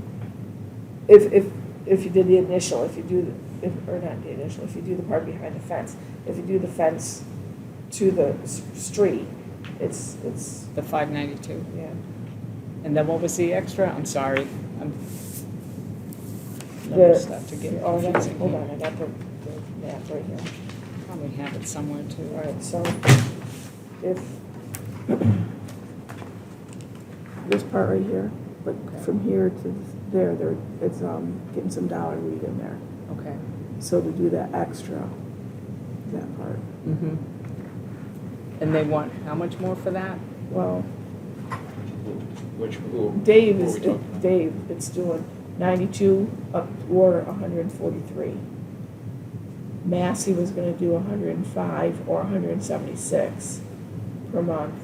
If you did the initial, if you do, or not the initial, if you do the part behind the fence, if you do the fence to the street, it's, The 592. yeah. And then what was the extra? I'm sorry. I'm The- numbers start to get Oh, that's, confusing. hold here. on, I got the map right here. Probably have it somewhere too. All right, so if, this part right here, but from here to there, it's, getting some dollar weed in there. Okay. So to do that extra, that part, Mm-hmm. And they want how much more for that? well, Who Dave who are is, we talking about? Dave, it's doing 92 up or 143. Massey was gonna do 105 or 176 per month,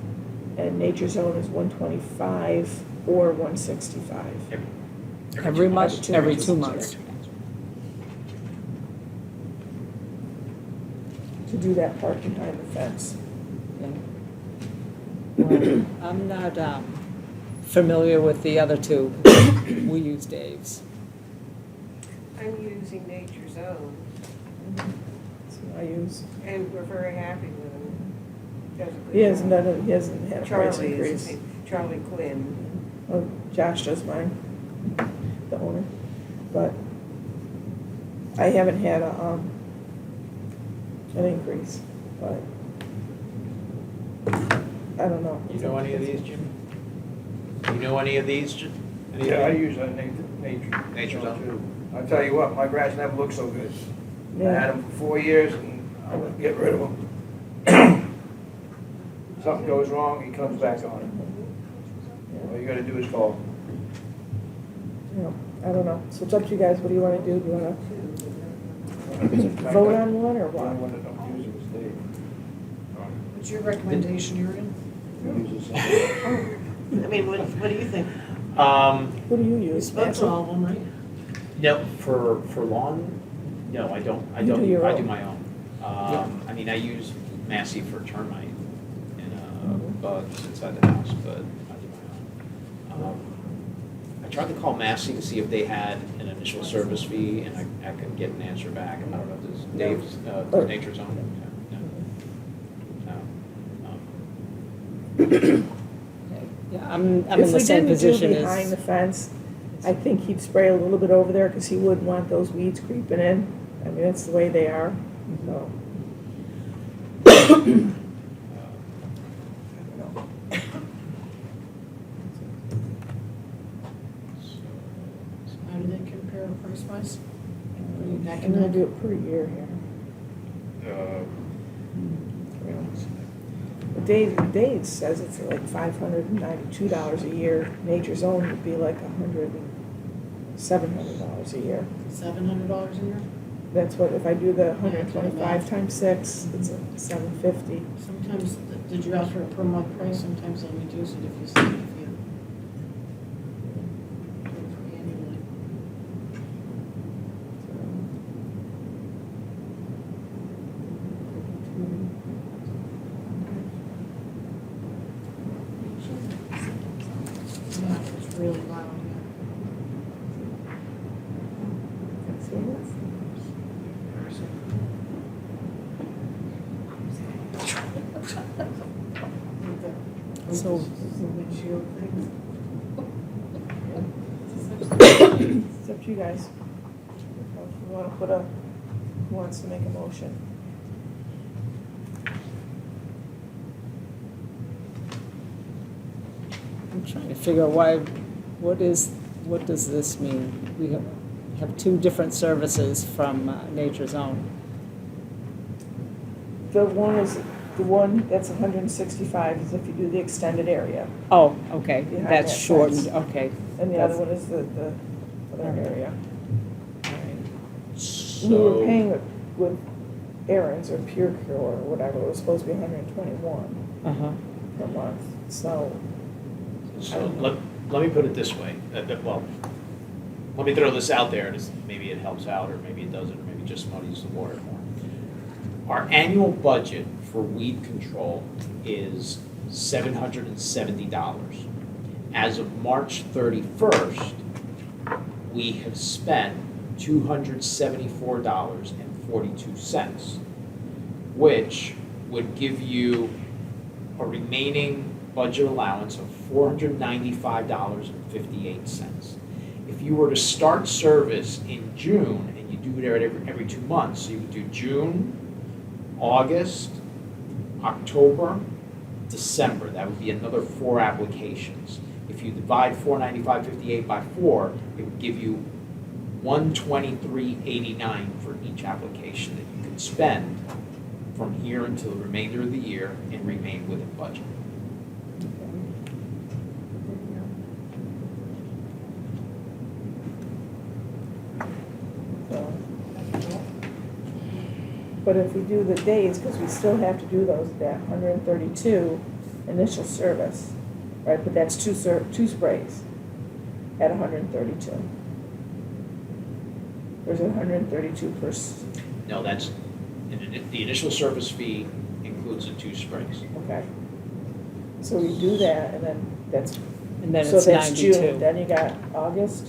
and Nature Zone is 125 or 165. Every 2 month? Every 2 months. To do that part behind the fence. I'm not familiar with the other two. We use Dave's. I'm using Nature Zone, So I use, and we're very happy with him. Does a good he hasn't job. done, he hasn't had a price Charlie is increase. his name, Charlie Quinn. Well, Josh does mine, the owner, but I haven't had an increase, but I don't know. You know any of these, Jim? You know any of these, Jim? Any of Yeah, I these? use nature. Nature Zone. too. I tell you what, my grass never looked so good. I Yeah. had them for 4 years and I wouldn't get rid of them. Something goes wrong, he comes back on it. All you gotta do is call. Yeah, I don't know, so it's up to you guys, what do you wanna do, do you wanna vote on one, or The only what? one that don't use it is Dave. What's your recommendation, Uriel? He uses it. I mean, what do you think? Who do you You use? spoke to Axel? all of them, right? No, for lawn, no, I don't, You do your I do own. my own. I mean, I use Massey for termite and bugs inside the house, but I do my own. I tried to call Massey to see if they had an initial service fee, and I couldn't get an answer back. I don't know, does Dave's, does Nature's Own? No. Yeah, I'm in the same position If we didn't do behind the as, fence, I think he'd spray a little bit over there, because he wouldn't want those weeds creeping in. I mean, that's the way they are, so. How do they compare price wise? Back I'm in gonna the, do it per year here. Dave says it's like $592 a year. Nature's Own would be like $700 a year. $700 a year? That's what, if I do the Yeah, 125 times 6, it's a $750. Sometimes, did you ask for a per month price? Sometimes they'll reduce it if you say, if you. Annually. Yeah, it's really loud here. That's it. So- The windshield things. It's up to you guys. If you want to put a, who wants to make a motion? I'm trying to figure out what does this mean? We have two different services from Nature's Own. The one that's 165 is if you do the extended area, Oh, okay, Behind that's that shortened, fence. okay. and the That's- other one is the other area. All right. We were So, paying it with errands or Pure Cure or whatever, it was supposed to be 121 Uh-huh. per month, so. so let me put it this way, well, let me throw this out there, and maybe it helps out, or maybe it doesn't, or maybe it just muddies the water more. Our annual budget for weed control is $770. As of March 31st, we have spent $274.42, which would give you a remaining budget allowance of $495.58. If you were to start service in June, and you do it every 2 months, so you would do June, August, October, December, that would be another 4 applications. If you divide $495.58 by 4, it would give you $123.89 for each application that you could spend from here until the remainder of the year and remain within budget. So. But if we do the days, because we still have to do those, that 132 initial service, right, but that's two sprays at 132. There's 132 per, No, that's, the initial service fee includes the 2 sprays. okay. So we do that, and then that's, And then so it's that's June, 92. then you got August,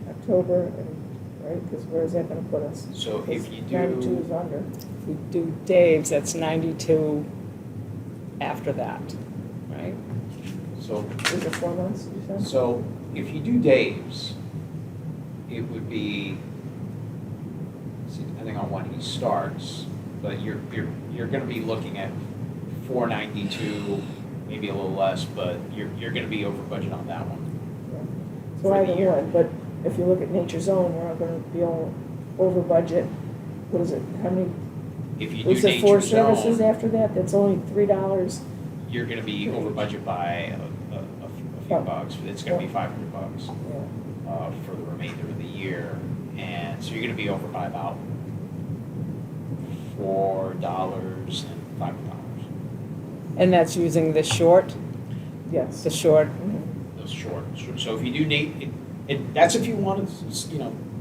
October, and, right, because where's that gonna put us? So if you 92 do, is under. If we do Dave's, that's 92 after that, right? so, Is it 4 months, you said? so if you do Dave's, it would be, see, depending on when he starts, but you're gonna be looking at 492, maybe a little less, but you're gonna be over budget on that one. So For the either year. one, but if you look at Nature's Own, we're not gonna be over budget. What is it, how many, If you do was it 4 Nature's services Own, after that? That's only $3. you're gonna be over budget by a few Oh. bucks. It's gonna be $500 Yeah. for the remainder of the year. And so you're gonna be over by about $4 and $500. And that's using the short, Yes. the short, Mhm. The short. So if you do and that's if you want to,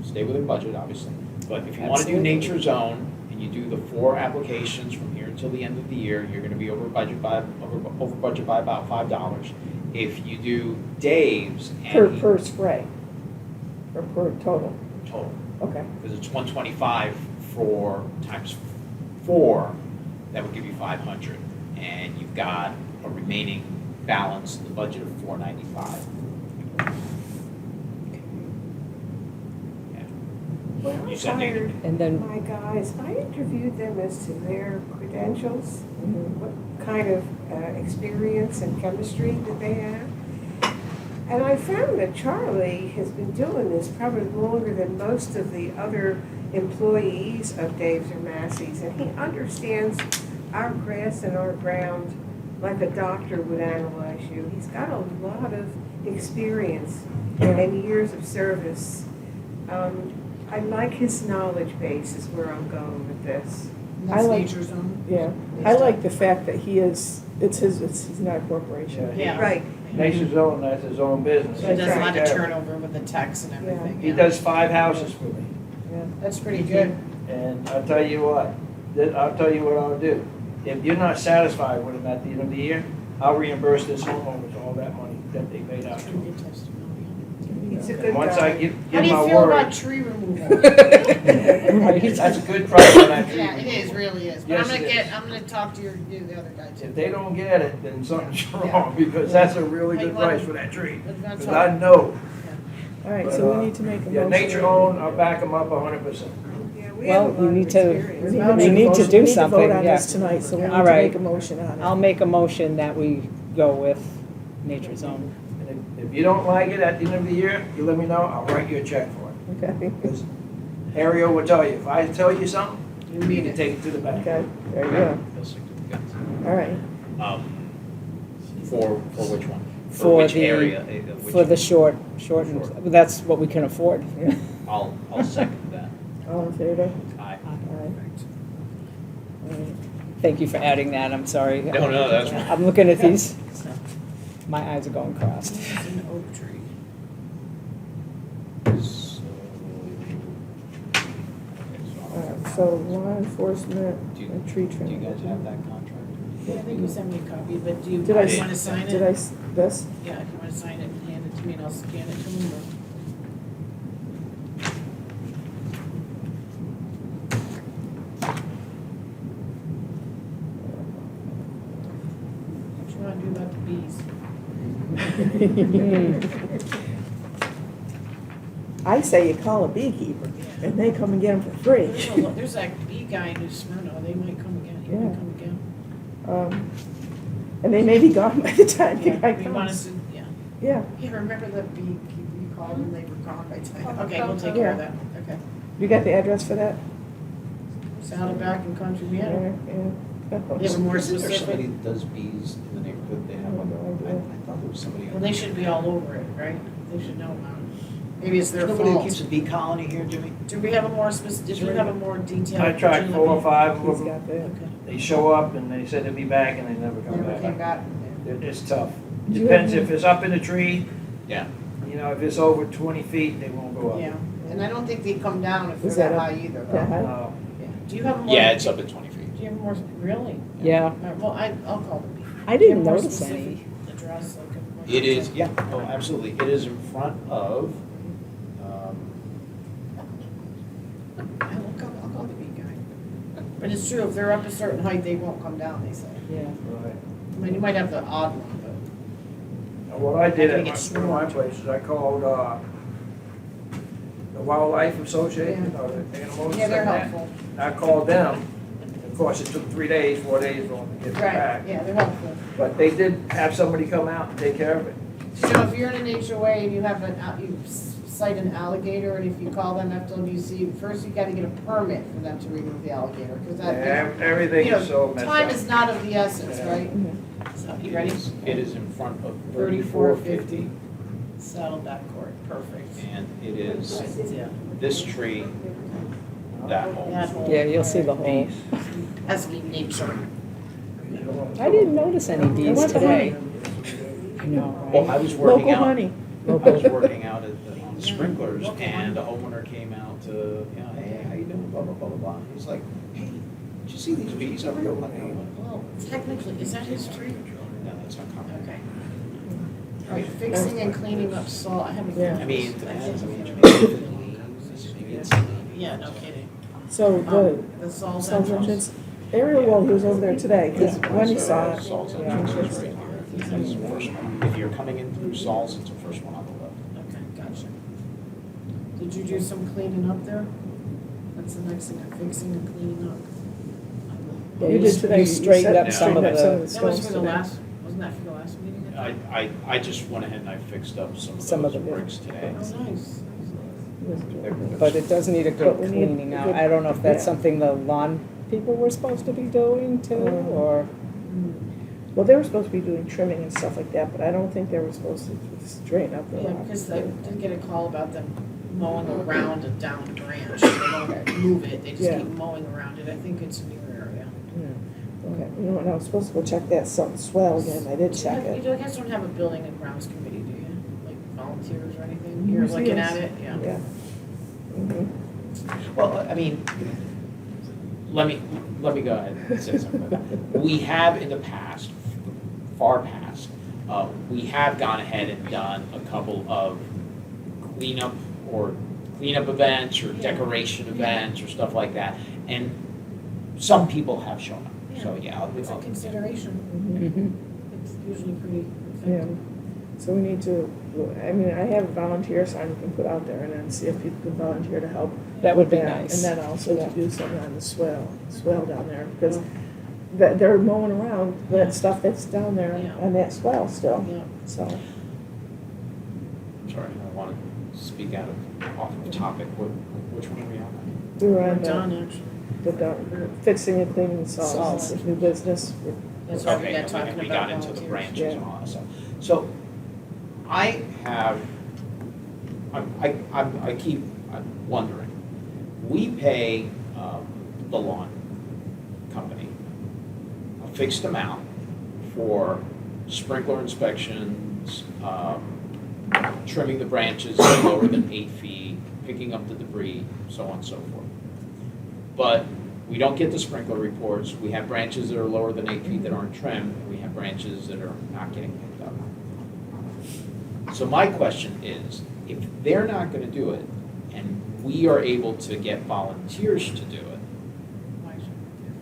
stay within budget, obviously. But if you want to do Absolutely. nature zone, and you do the 4 applications from here until the end of the year, you're gonna be over budget by about $5. If you do Dave's and. Per spray, or per total, Total, okay. because it's 125 for times 4, that would give you 500. And you've got a remaining balance in the budget of 495. When I You said hired And then, my guys, I interviewed them as to their credentials, what kind of experience and chemistry that they have. And I found that Charlie has been doing this probably longer than most of the other employees of Dave's or Massey's, and he understands our grass and our ground like a doctor would analyze you. He's got a lot of experience and years of service. I like his knowledge base is where I'm going with this. I That's like- nature zone. Yeah, I like the fact that he's not a corporation. Yeah. Right. Nature Zone, that's his own business. So he does a lot of Right there. turnover with the techs and everything. He yeah. does 5 houses for me. That's pretty good. And I'll tell you what, I'll do. If you're not satisfied with him at the end of the year, I'll reimburse this homeowners all that money that they paid out to him. Good testimony. He's a And good once guy. I give How do you my feel about word, tree removal? that's a good price on that tree. Yeah, it is, really is. But Yes, I'm it is. I'm gonna talk to the other guy too. If they don't get it, then something's wrong, because that's a really How you good want price it? for that tree. Let's not Because talk- I know, All right, But, so we need to make a motion. yeah, nature owned, I'll back them up 100%. Yeah, we Well, have a you lot need of to- experience. We We make a need to motion. do We need to something, vote on yeah. this tonight, so we need All to right. make a motion on it. I'll make a motion that we go with Nature Zone. And if you don't like it at the end of the year, you let me know, I'll write you a check for it. Okay, Because Ariel will tell you, if I tell you something, You you mean can it. take it to the bank. okay, there you go. They'll stick to the guns. All right, For which one? For which the- area? Which- For the shortened, that's what we can afford. I'll second that. all in favor? Aye. All right. Thank you for adding that, I'm sorry. No, that's fine. I'm looking at these, my eyes are going crossed. It's an oak tree. All right, so law enforcement Do you- and tree Do you trimming. guys have that contract? Yeah, I think you sent me a copy, but do you Did I want s- to sign it? Did I, this? Yeah, if you want to sign it and hand it to me and I'll scan it to him. What you want to do about the bees? I say you call a beekeeper, and they come and get them for free. There's that bee guy in New Smyrna, they might come again, he Yeah. might come again. And they may be gone by the time the guy Yeah, we want comes. us to, yeah. Yeah, Yeah, remember the beekeeper you called and they were gone by time? Okay, we'll take care of that, okay. you got the address for that? Saddleback and Country Manor. Yeah. They were more Isn't there somebody specific. that does bees in the neighborhood? They have I have no one. idea. I thought there was somebody. Well, they should be all over it, right? They should know about it. Maybe it's their Nobody that keeps fault. a bee colony here, Jimmy? Do we have a more did you have a more detailed? I tried version 4 or of 5 He's of them. got that. it? Okay. They show up and they said they'll be back and they never come Never came back. back. It's tough. You Depends have- if it's up in the tree, Yeah. if it's over 20 feet, they won't go up. Yeah, and I don't think they come down if Is they're that that up? high either. That high? No. Yeah. Do you have a more? Yeah, it's up at 20 feet. Do you have more, really? Yeah, All right, well, I'll call them. I Do you have didn't more notice specific any. Address, like a- It is, yeah, oh, absolutely. It is in front of, I'll call the bee guy. But it's true, if they're up a certain height, they won't come down, they say. Yeah. Right. I mean, you might have the odd one, but. Now, what I did How at do you get one of my swarmed? places, I called the Wildlife Association, or the animals. Yeah, they're and that. helpful. I called them. Of course, it took 3 days, 4 days for them to get Right, back. yeah, they're helpful. But they did have somebody come out and take care of it. So if you're in a nature way and you have you cite an alligator, and if you call them FWC, first you gotta get a permit for them to remove the alligator, because that, Everything you know, is so messed time up. is not of the essence, Yeah. right? So, you ready? It is in front of 3450 Saddleback Court, perfect. And it is Yeah. this tree, that hole. That whole- Yeah, you'll see the hole. Pesky nature. I didn't notice any bees want the today. know, Well, I right? was working Local out. honey. I was working out on the sprinklers, Local and honey. a homeowner came out to, you know, hey, how you doing, blah, blah, blah, blah, blah. He's like, hey, did you see these bees over here? I'm like, Well, technically, is that his tree? no, that's not common. Okay. All right, fixing and cleaning up salt, I haven't. Yeah. I mean, it depends, I mean, it's, Yeah, no kidding. So The Saul's Saul's entrance. entrance, Ariel, well, he was over there today, because Yeah. when he saw it. Saul's yeah, entrance is it's- right here. That's the first one. If you're coming in through Saul's, it's the first one on the left. Okay, gotcha. Did you do some cleaning up there? That's the next thing, fixing and cleaning up. Yeah, you did today. You straightened up up some of That was stones for the today. last, wasn't that for the last meeting? I just went ahead and I fixed up some Some of of those the bricks today. Oh, nice. But it does need a good But we need cleaning a out. good- I don't know if that's yeah. something the lawn people were supposed to be doing too, or, Well, they were supposed to be doing trimming and stuff like that, but I don't think they were supposed to straighten up the Yeah, rock. because I did get a call about them mowing around a down branch. They don't move it, they just Yeah. keep mowing around it. I think it's in your area. Yeah. Okay, you know, and I was supposed to go check that swell again, I did check it. You guys don't have a building and grounds committee, do you? Like volunteers or anything? You're Usually looking is. at it, yeah. Yeah. Mhm. Well, I mean, let me go ahead and say something about that. We have in the past, far past, we have gone ahead and done a couple of cleanup events or Yeah. decoration events or stuff like that. And some people have shown up, so yeah. It's a consideration. Mhm. It's usually pretty Yeah, effective. so we need to, I mean, I have a volunteer sign we can put out there and then see if people can volunteer to help. That would be with that. nice. And then also to do something on the swell down there, because they're mowing around that stuff that's down there Yeah. on that swell still, Yeah. so. Sorry, I want to speak off of topic. Which one are we on? We were We're on done, the, actually. fixing and cleaning the salt, Salt. with new business. That's what we Okay, got and talking we about got into the volunteers. branches Yeah. and all that stuff. So I have, I keep wondering, we pay the lawn company a fixed amount for sprinkler inspections, trimming the branches lower than 8 feet, picking up the debris, so on and so forth. But we don't get the sprinkler reports. We have branches that are lower than 8 feet that aren't trimmed. We have branches that are not getting picked up. So my question is, if they're not gonna do it, and we are able to get volunteers to do it,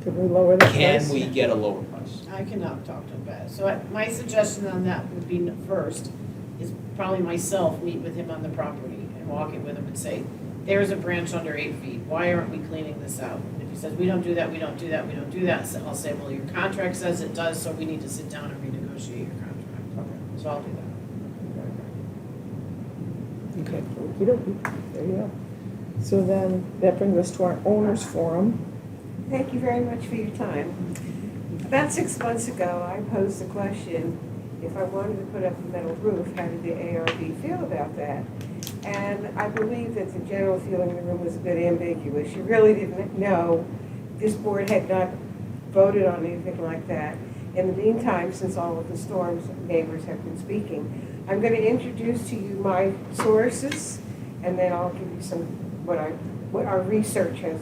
Can we lower the price? can we get a lower price? I cannot talk to them about it. So my suggestion on that would be first, is probably myself, meet with him on the property and walk it with him and say, there's a branch under 8 feet, why aren't we cleaning this out? And if he says, we don't do that, we don't do that, we don't do that, so I'll say, well, your contract says it does, so we need to sit down and renegotiate your contract. So I'll do that. Okay. Okey-dokey. There you go. So then, that brings us to our owners forum. Thank you very much for your time. About 6 months ago, I posed the question, if I wanted to put up a metal roof, how did the ARB feel about that? And I believe that the general feeling in the room was a bit ambiguous. You really didn't know. This board had not voted on anything like that. In the meantime, since all of the storms, neighbors have been speaking, I'm going to introduce to you my sources, and then I'll give you some, what our research has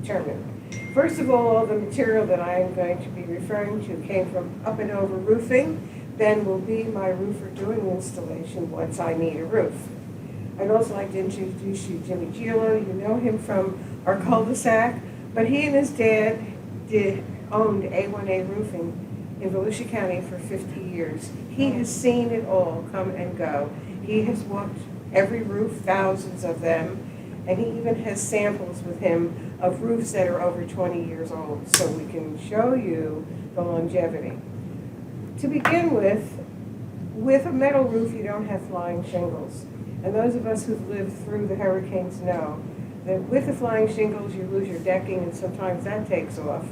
determined. First of all the material that I am going to be referring to came from Up and Over Roofing. Ben will be my roofer doing the installation once I need a roof. I'd also like to introduce you to Jimmy Gillo. You know him from our cul-de-sac, but he and his dad owned A1A Roofing in Volusia County for 50 years. He has seen it all come and go. He has walked every roof, thousands of them, and he even has samples with him of roofs that are over 20 years old, so we can show you the longevity. To begin with a metal roof, you don't have flying shingles. And those of us who've lived through the hurricanes know that with the flying shingles, you lose your decking, and sometimes that takes off,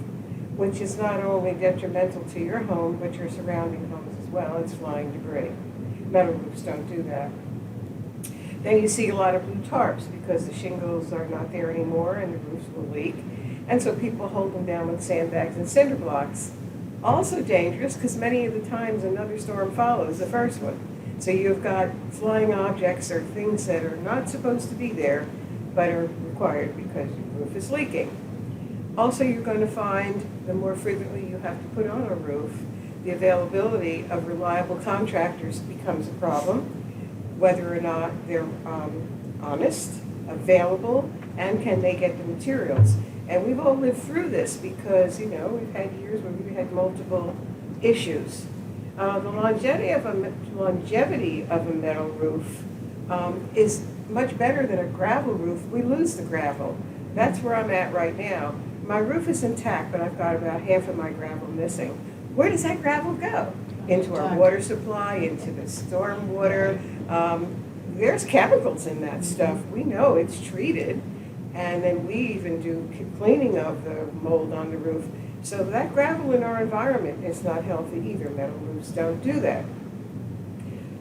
which is not only detrimental to your home, but your surrounding homes as well. It's flying debris. Metal roofs don't do that. Then you see a lot of blue tarps because the shingles are not there anymore and the roofs will leak. And so people hold them down with sandbags and cinder blocks. Also dangerous because many of the times another storm follows the first one. So you've got flying objects or things that are not supposed to be there, but are required because your roof is leaking. Also, you're going to find the more frequently you have to put on a roof, the availability of reliable contractors becomes a problem, whether or not they're honest, available, and can they get the materials. And we've all lived through this because, you know, we've had years where we've had multiple issues. The longevity of a metal roof is much better than a gravel roof. We lose the gravel. That's where I'm at right now. My roof is intact, but I've got about half of my gravel missing. Where does that gravel go? Into our water supply, into the storm water. There's chemicals in that stuff. We know it's treated. And then we even do cleaning of the mold on the roof. So that gravel in our environment is not healthy either. Metal roofs don't do that.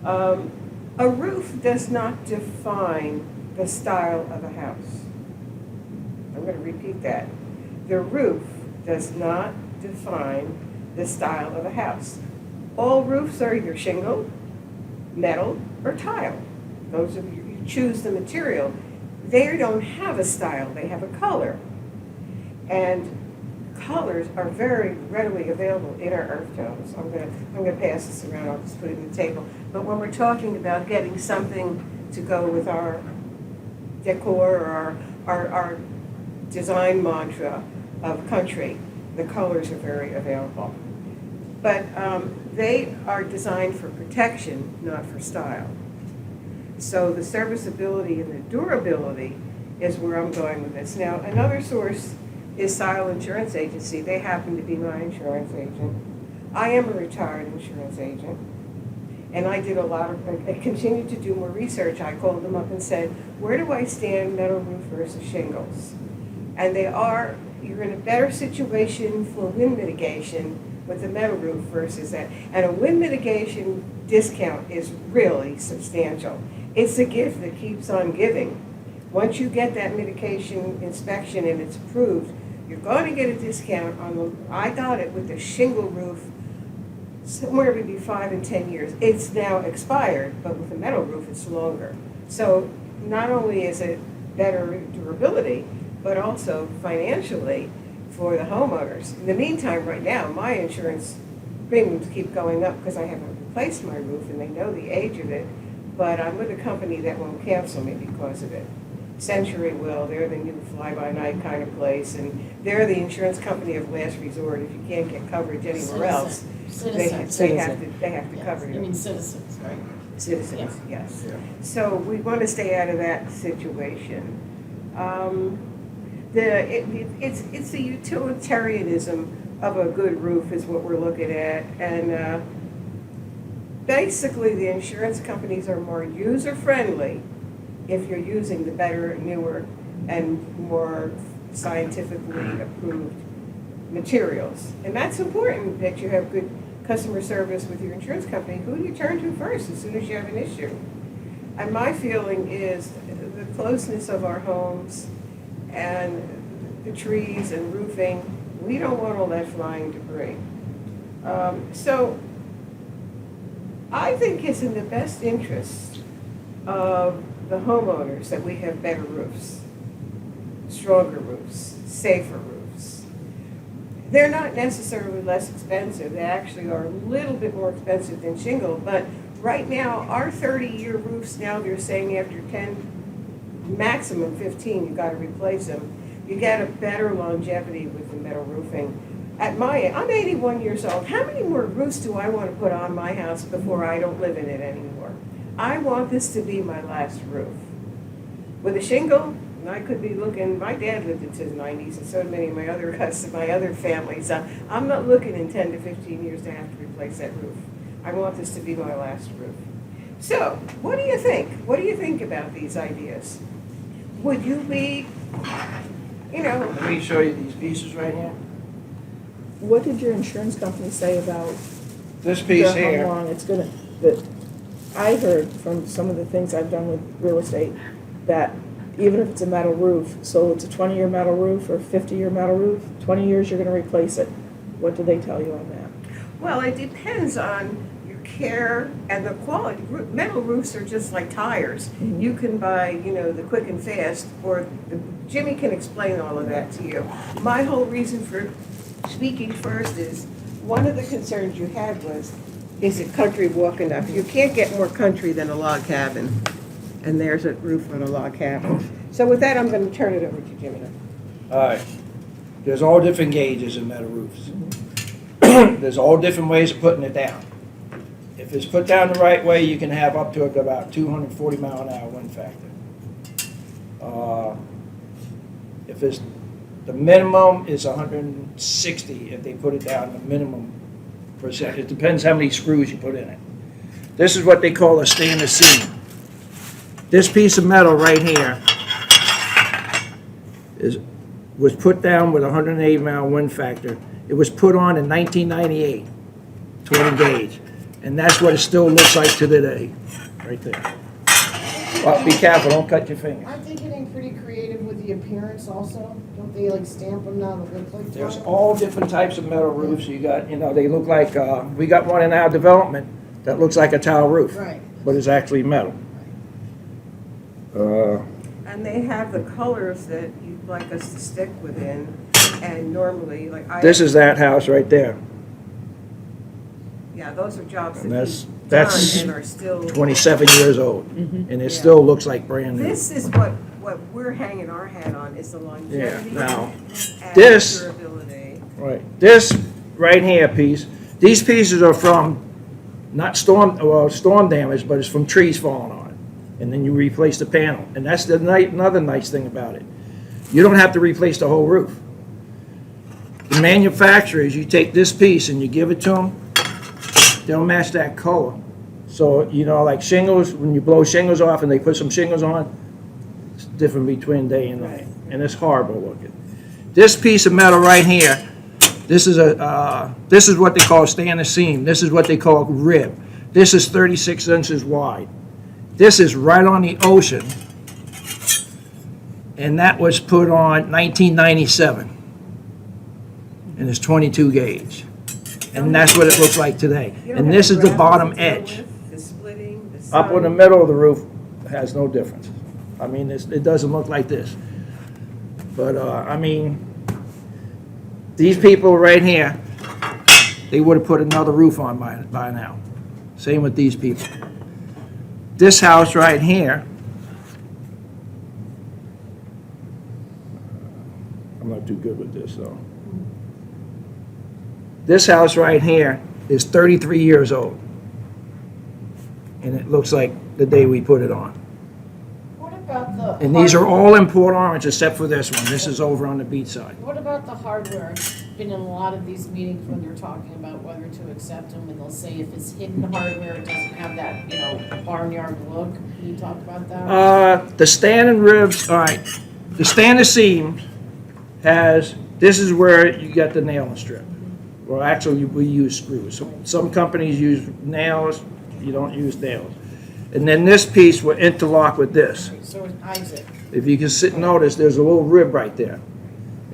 A roof does not define the style of a house. I'm going to repeat that. The roof does not define the style of a house. All roofs are either shingle, metal, or tile. Those of you choose the material. They don't have a style, they have a color. And colors are very readily available in our earth tones. I'm gonna pass this around, I'll just put it on the table. But when we're talking about getting something to go with our decor or our design mantra of country, the colors are very available. But they are designed for protection, not for style. So the serviceability and the durability is where I'm going with this. Now, another source is Saul Insurance Agency. They happen to be my insurance agent. I am a retired insurance agent. And I did I continued to do more research. I called them up and said, where do I stand metal roof versus shingles? And you're in a better situation for wind mitigation with the metal roof versus that. And a wind mitigation discount is really substantial. It's a gift that keeps on giving. Once you get that mitigation inspection and it's approved, you're going to get a discount I got it with the shingle roof somewhere between 5 and 10 years. It's now expired, but with the metal roof, it's longer. So not only is it better durability, but also financially for the homeowners. In the meantime, right now, my insurance premiums keep going up because I haven't replaced my roof and they know the age of it, but I'm with a company that won't cancel me because of it. Century will. They're the new fly-by-night kind of place, and they're the insurance company of last resort. If you can't get coverage anywhere else, they have to cover you. You mean citizens, right? Citizens, yes. So we want to stay out of that situation. It's the utilitarianism of a good roof is what we're looking at, and basically the insurance companies are more user-friendly if you're using the better, newer, and more scientifically approved materials. And that's important that you have good customer service with your insurance company. Who do you turn to first as soon as you have an issue? And my feeling is the closeness of our homes and the trees and roofing, we don't want all that flying debris. So I think it's in the best interest of the homeowners that we have better roofs, stronger roofs, safer roofs. They're not necessarily less expensive. They actually are a little bit more expensive than shingle, but right now, our 30-year roofs, now they're saying after 10, maximum 15, you gotta replace them. You get a better longevity with the metal roofing. At my age, I'm 81 years old. How many more roofs do I want to put on my house before I don't live in it anymore? I want this to be my last roof. With a shingle, and I could be looking, my dad lived into his 90s, and so did many of my other families. I'm not looking in 10 to 15 years to have to replace that roof. I want this to be my last roof. So, what do you think? What do you think about these ideas? Would you be, Let me show you these pieces right here. What did your insurance company say about This piece how here, long it's gonna, that I heard from some of the things I've done with real estate, that even if it's a metal roof, so it's a 20-year metal roof or 50-year metal roof, 20 years you're gonna replace it. What do they tell you on that? Well, it depends on your care and the quality. Metal roofs are just like tires. Mhm. You can buy, the quick and fast, or Jimmy can explain all of that to you. My whole reason for speaking first is, one of the concerns you had was, is it country walk enough? You can't get more country than a log cabin. And there's a roof on a log cabin. So with that, I'm going to turn it over to Jimmy. All right. There's all different gauges in metal roofs. There's all different ways of putting it down. If it's put down the right way, you can have up to about 240 mile an hour wind factor. If it's, the minimum is 160 if they put it down, the minimum percent. It depends how many screws you put in it. This is what they call a stainless seam. This piece of metal right here was put down with 180 mile wind factor. It was put on in 1998, 20 gauge. And that's what it still looks like to today, right there. Well, be careful, don't cut your finger. Aren't they getting pretty creative with the appearance also? Don't they like stamp them now that look like There's tile? all different types of metal roofs. You got, they look like, we got one in our development that looks like a tile roof, Right. but it's actually metal. And they have the colors that you'd like us to stick within, and normally, like I. This is that house right there. Yeah, those are jobs And that that's- you've that's done and are still. 27 years old, and it Yeah. still looks like brand new. This is what we're hanging our hat on, is the longevity. now, and this- durability. Right. This right here piece, these pieces are from, not storm damage, but it's from trees falling on it. And then you replace the panel. And that's the another nice thing about it. You don't have to replace the whole roof. The manufacturers, you take this piece and you give it to them, they'll match that color. So, like shingles, when you blow shingles off and they put some shingles on, it's different between day and night. Right. And it's horrible looking. This piece of metal right here, this is what they call stainless seam. This is what they call rib. This is 36 inches wide. This is right on the ocean, and that was put on 1997, and it's 22 gauge. And that's what it looks like today. You don't And have this is the gravel to bottom deal edge. with, the splitting, the Up in the sun. middle of the roof has no difference. I mean, it doesn't look like this. But, these people right here, they would have put another roof on by now. Same with these people. This house right here, I'm not too good with this, though. This house right here is 33 years old. And it looks like the day we put it on. What about the? And these are hardware? all in Port Orange except for this one. This is over on the beach side. What about the hardware? I've been in a lot of these meetings when they're talking about whether to accept them, and they'll say if it's hidden hardware, it doesn't have that, barnyard look. Can you talk about that? The standing ribs, all right, the standing seam has, this is where you get the nailing strip. Well, actually, we use screws. Some companies use nails, you don't use nails. And then this piece will interlock with this. So it hides it. If you can sit and notice, there's a little rib right there.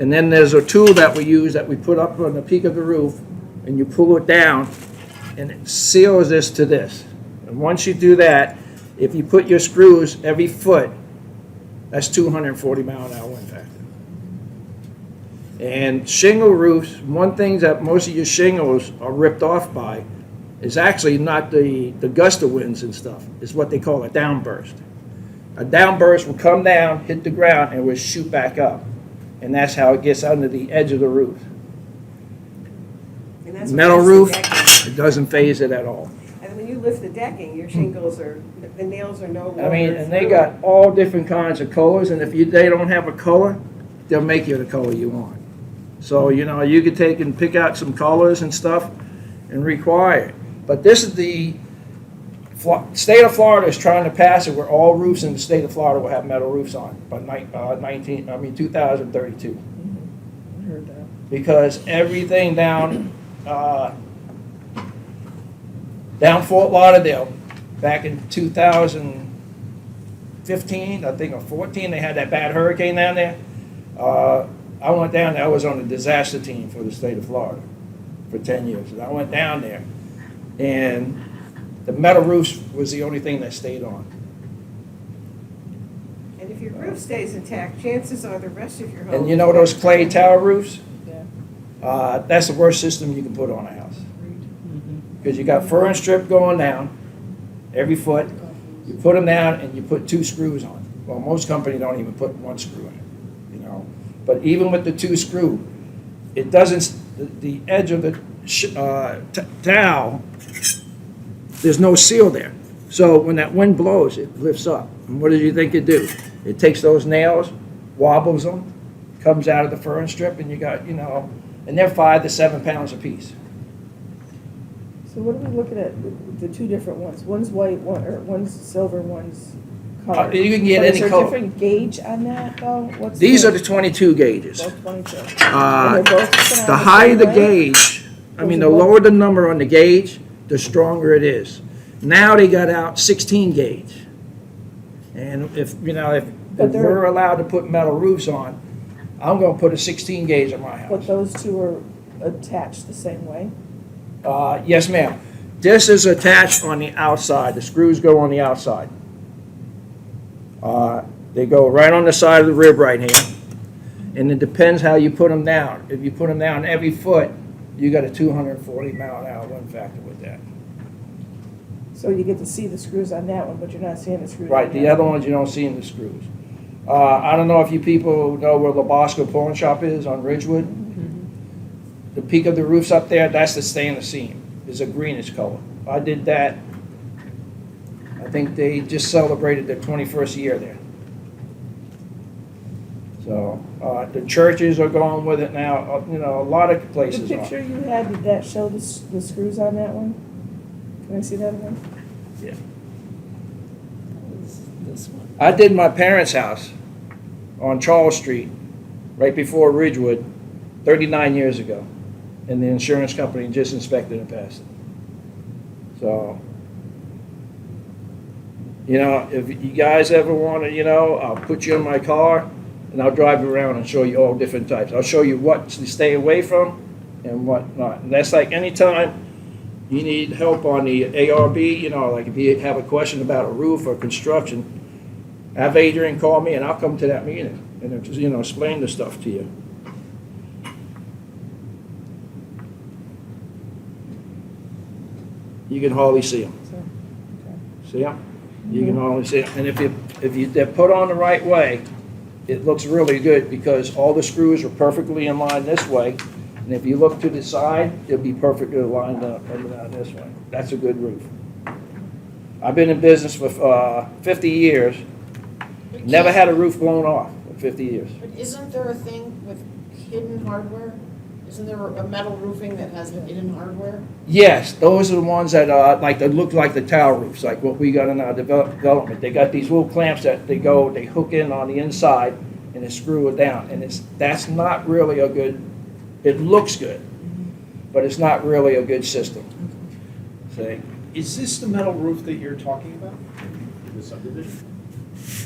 And then there's a tool that we use that we put up on the peak of the roof, and you pull it down, and it seals this to this. And once you do that, if you put your screws every foot, that's 240 mile an hour wind factor. And shingle roofs, one thing that most of your shingles are ripped off by is actually not the gust of winds and stuff. It's what they call a downburst. A downburst will come down, hit the ground, and will shoot back up. And that's how it gets under the edge of the roof. And that's what Metal lifts the roof, decking. it doesn't phase it at all. And when you lift the decking, your shingles are, the nails are no longer. I mean, and they through. got all different kinds of colors, and if they don't have a color, they'll make you the color you want. So, you could take and pick out some colors and stuff and require it. But this is the, state of Florida is trying to pass it where all roofs in the state of Florida will have metal roofs on by 2032. I heard that. Because everything down Fort Lauderdale, back in 2015, I think, or 14, they had that bad hurricane down there. I went down there, I was on the disaster team for the state of Florida. for 10 years. And I went down there, and the metal roofs was the only thing that stayed on. And if your roof stays intact, chances are the rest of your home. And you know those clay tower roofs? Yeah. That's the worst system you can put on a house. Because you got fur and strip going down every foot. You put them down and you put 2 screws on. Well, most companies don't even put 1 screw in it, you know. But even with the 2 screw, it doesn't, the edge of the towel, there's no seal there. So when that wind blows, it lifts up. And what do you think it do? It takes those nails, wobbles them, comes out of the fur and strip, and you got, you know, and they're 5 to 7 pounds a piece. So what are we looking at, the 2 different ones? One's white, one's silver, one's color. You can get But any color. Is there a different gauge on that, though? What's These are the 22 gauges. Both 22. And Uh, they're both put on The higher the same way? gauge, I Or mean, is the it both? lower the number on the gauge, the stronger it is. Now they got out 16 gauge. And if, you know, if But they're- we're allowed to put metal roofs on, I'm gonna put a 16 gauge on my But house. those 2 are attached the same way? Yes, ma'am. This is attached on the outside. The screws go on the outside. They go right on the side of the rib right here. And it depends how you put them down. If you put them down every foot, you got a 240 mile an hour wind factor with that. So you get to see the screws on that one, but you're not seeing the screws on Right, the other other one. ones you don't see in the screws. I don't know if you people know where Labosco Pawn Shop is on Ridgewood. The peak of the roof's up there, that's the stainless seam. It's a greenish color. I did that. I think they just celebrated their 21st year there. So, the churches are going with it now, you know, a lot of The places are. picture you had, did that show the screws on that one? Can I see that again? Yeah. This one. I did my parents' house on Charles Street, right before Ridgewood, 39 years ago. And the insurance company just inspected and passed it. So, you know, if you guys ever want to, you know, I'll put you in my car and I'll drive you around and show you all different types. I'll show you what to stay away from and what not. And that's like anytime you need help on the ARB, you know, like if you have a question about a roof or construction, have Adrian call me and I'll come to that meeting and just, you know, explain the stuff to you. You can hardly see them. So, okay. See them? You can hardly see them. And if they're put on the right way, it looks really good because all the screws are perfectly in line this way. And if you look to the side, it'll be perfectly lined up down this way. That's a good roof. I've been in business for 50 years. Never had a roof blown off in 50 years. But isn't there a thing with hidden hardware? Isn't there a metal roofing that has hidden hardware? Yes, those are the ones that that look like the tower roofs, like what we got in our development. They got these little clamps that they hook in on the inside and they screw it down. And that's not really a good, it looks good, but it's not really a good system. See? Is this the metal roof that you're talking about? The subdivision?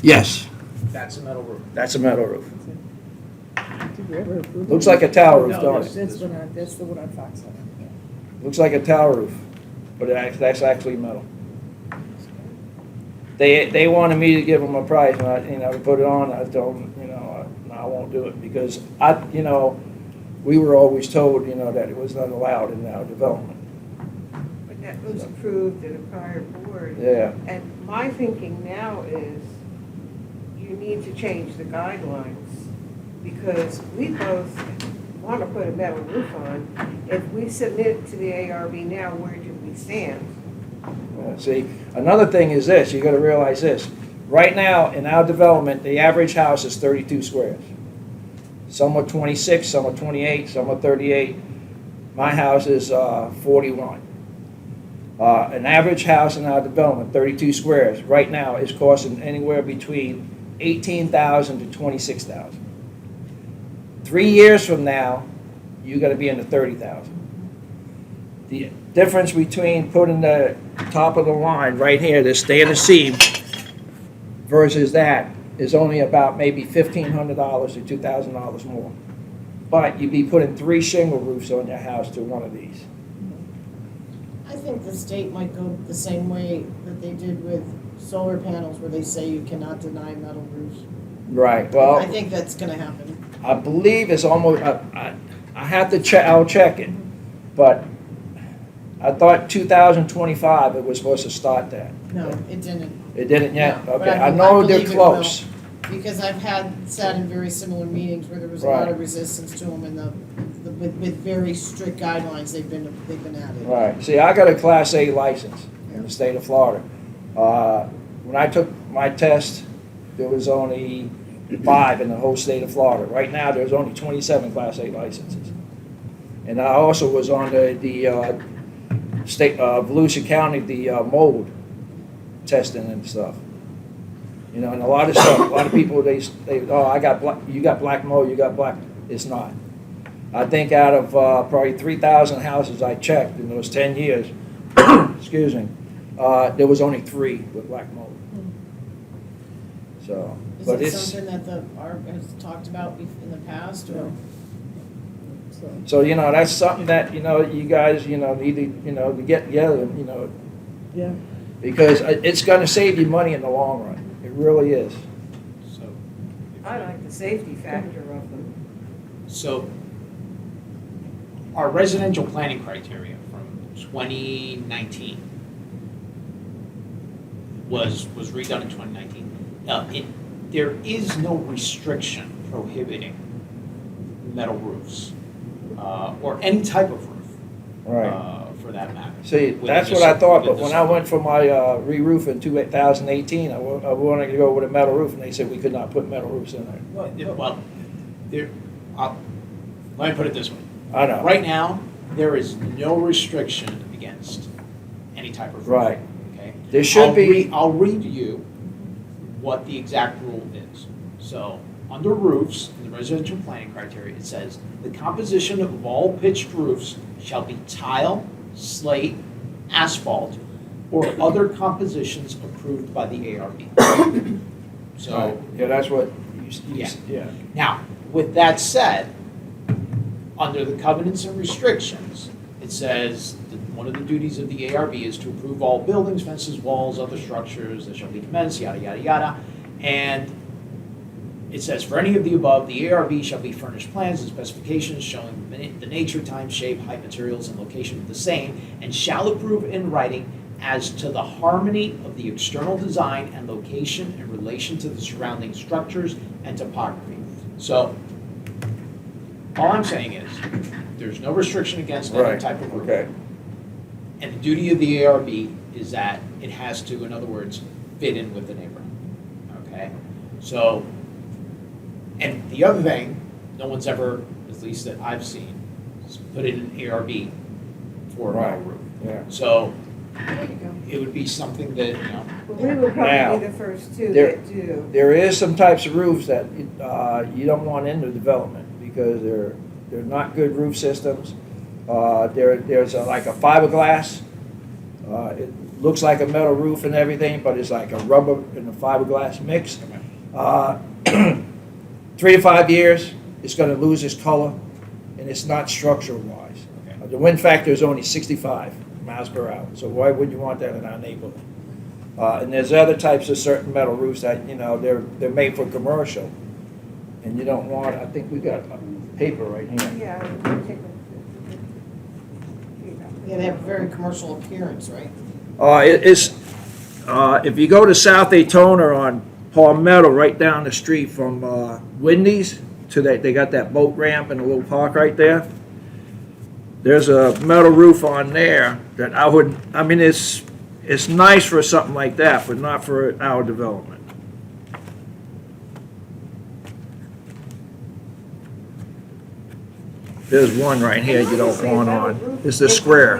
Yes, That's a metal roof. that's a metal roof. Did we ever approve Looks it? like a tower roof, No, don't this- it? That's the one on Fox Island. Looks like a tower roof, but that's actually metal. They wanted me to give them a price, and to put it on. I told them, no, I won't do it because we were always told, that it was not allowed in our development. But that was approved at a prior board. Yeah. And my thinking now is you need to change the guidelines because we both want to put a metal roof on. If we submit to the ARB now, where do we stand? See, another thing is this, you gotta realize this. Right now, in our development, the average house is 32 squares. Some are 26, some are 28, some are 38. My house is 41. An average house in our development, 32 squares, right now is costing anywhere between $18,000 to $26,000. 3 years from now, you gotta be in the 30,000. The difference between putting the top of the line right here, this standard seam, versus that is only about maybe $1,500 to $2,000 more. but you'd be putting 3 shingle roofs on your house to one of these. I think the state might go the same way that they did with solar panels, where they say you cannot deny metal roofs. Right, I well, think that's gonna happen. I believe it's almost, I have to check, I'll check it, but I thought 2025 it was supposed to start that. No, it didn't. It didn't yet? No, but Okay, I I know they're believe it will. close. Because I've sat in very similar meetings where there was a lot Right. of resistance to them, and with very strict guidelines they've been added. Right, see, I got a Class A license in the state of Florida. When I took my test, there was only 5 in the whole state of Florida. Right now, there's only 27 Class A licenses. And I also was on the state, Volusia County, the mold testing and stuff. You know, and a lot of stuff, a lot of people, they oh, you got black mold, you got black. It's not. I think out of probably 3,000 houses I checked in those 10 years, excuse me, there was only 3 with black mold. So, Is but it it's, something that the ARB has talked about in the past, or? so, you know, that's something that, you know, you guys, you know, need to, you know, to get together, you know, Yeah. because it's gonna save you money in the long run. It really is. So, I like the safety factor of them. so our residential planning criteria from 2019 was redone in 2019. There is no restriction prohibiting metal roofs, or any type of roof, for that matter. See, Within that's the what I zone- thought, but within when the I zone. went for my re-roof in 2018, I wanted to go with a metal roof, and they said we could not put metal roofs in there. Well, there, let me put it this way. I know. Right now, there is no restriction against any type of roof. Right. Okay? There should be. I'll read you what the exact rule is. So, under roofs, in the residential planning criteria, it says, the composition of all pitched roofs shall be tile, slate, asphalt, or other compositions approved by the ARB. So, Yeah, that's what Yeah. yeah. now, with that said, under the covenants and restrictions, it says that one of the duties of the ARB is to approve all buildings, fences, walls, other structures that shall be commenced, yada, yada, yada. And it says, for any of the above, the ARB shall be furnished plans and specifications showing the nature, time, shape, height, materials, and location of the same, and shall approve in writing as to the harmony of the external design and location in relation to the surrounding structures and topography. So, all I'm saying is, there's no restriction against any Right, type of roof. okay. And the duty of the ARB is that it has to, in other words, fit in with the neighborhood, okay? So, and the other thing, no one's ever, at least that I've seen, is put in an ARB for a metal Right. roof. Yeah. So, There you go. it would be something that, you know, But we will Now, probably be the first two there- that do. There is some types of roofs that you don't want in the development because they're not good roof systems. There's like a fiberglass. It looks like a metal roof and everything, but it's like a rubber and a fiberglass mix. 3 to 5 years, it's going to lose its color, and it's not structural wise. Okay. The wind factor is only 65 miles per hour, so why would you want that in our neighborhood? And there's other types of certain metal roofs that, you know, they're made for commercial, and you don't want, I think we got a paper right here. Yeah. Yeah, they have a very commercial appearance, right? If you go to South Daytona on Palmetto, right down the street from Wendy's, to that, they got that boat ramp and a little park right there. There's a metal roof on there that I mean, it's nice for something like that, but not for our development. There's one right here you don't want on. It's the square.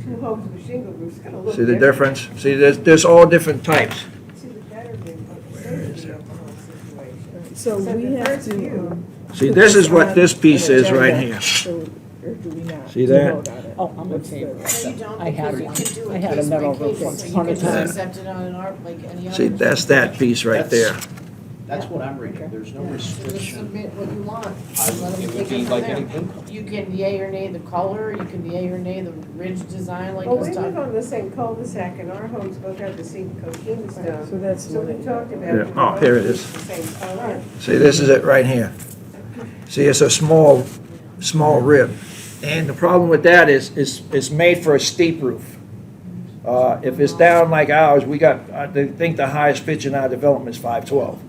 Two homes with shingle roofs, it's gonna look See the different. difference? See, there's all different types. To the betterment of the safety of the whole situation. So we the have first to. few- See, this is what this piece is right here. So, or do we not? See that? vote on it? Oh, I'm in What's the- favor. No, you don't, I had because you one. can do I it had a case by metal case, roof so once you upon a can just time. accept it on an ARB like any other. See, that's that piece right there. That's what I'm reading, there's no So just restriction. submit what you want. Let them It would take be from like there. any paint color. You can yay or nay the color, you can yay or nay the ridge design like Well, we this live time. on the same cul-de-sac and our homes both have the same coquina stone. So that's So we what talked about. Yeah. it. Oh, here it is. The same color. See, this is it right here. See, it's a small rib. And the problem with that is, it's made for a steep roof. If it's down like ours, we got, I think the highest pitch in our development is 512.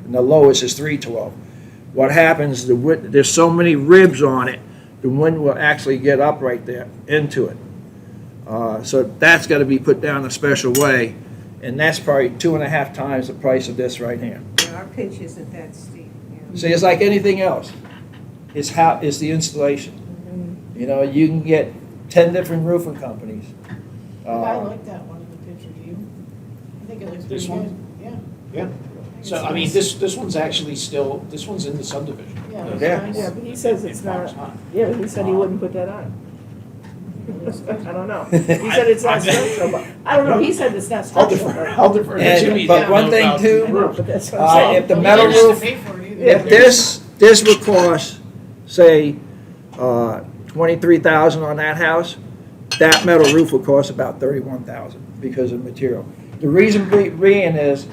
And the lowest is 312. What happens, there's so many ribs on it, the wind will actually get up right there into it. So that's gotta be put down a special way, and that's probably 2.5 times the price of this right here. Yeah, our pitch isn't that steep, yeah. See, it's like anything else. It's the installation. You know, you can get 10 different roofing companies. I like that one in the picture, do you? I think it looks This pretty one? good, yeah. Yeah, so, I mean, this one's actually still, this one's in the subdivision. Yeah, The- it's Yeah. nice. Yeah, but he says it's not, not. yeah, but he said he wouldn't put that on. I don't know. He said it's not structural, but, I don't know, he said it's not I'll structural. defer, I'll defer to And- Jimmy. but then one thing about too- I know, but that's what I'm Uh, saying. if the But we metal didn't have to roof- pay for it either. If this would cost, say, 23,000 on that house, that metal roof will cost about 31,000 because of material. The reason being is,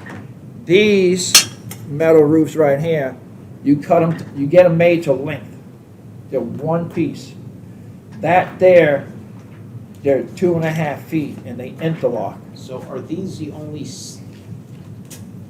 these metal roofs right here, you cut them, you get them made to length. They're one piece. That there, they're 2.5 feet and they interlock. So are these the only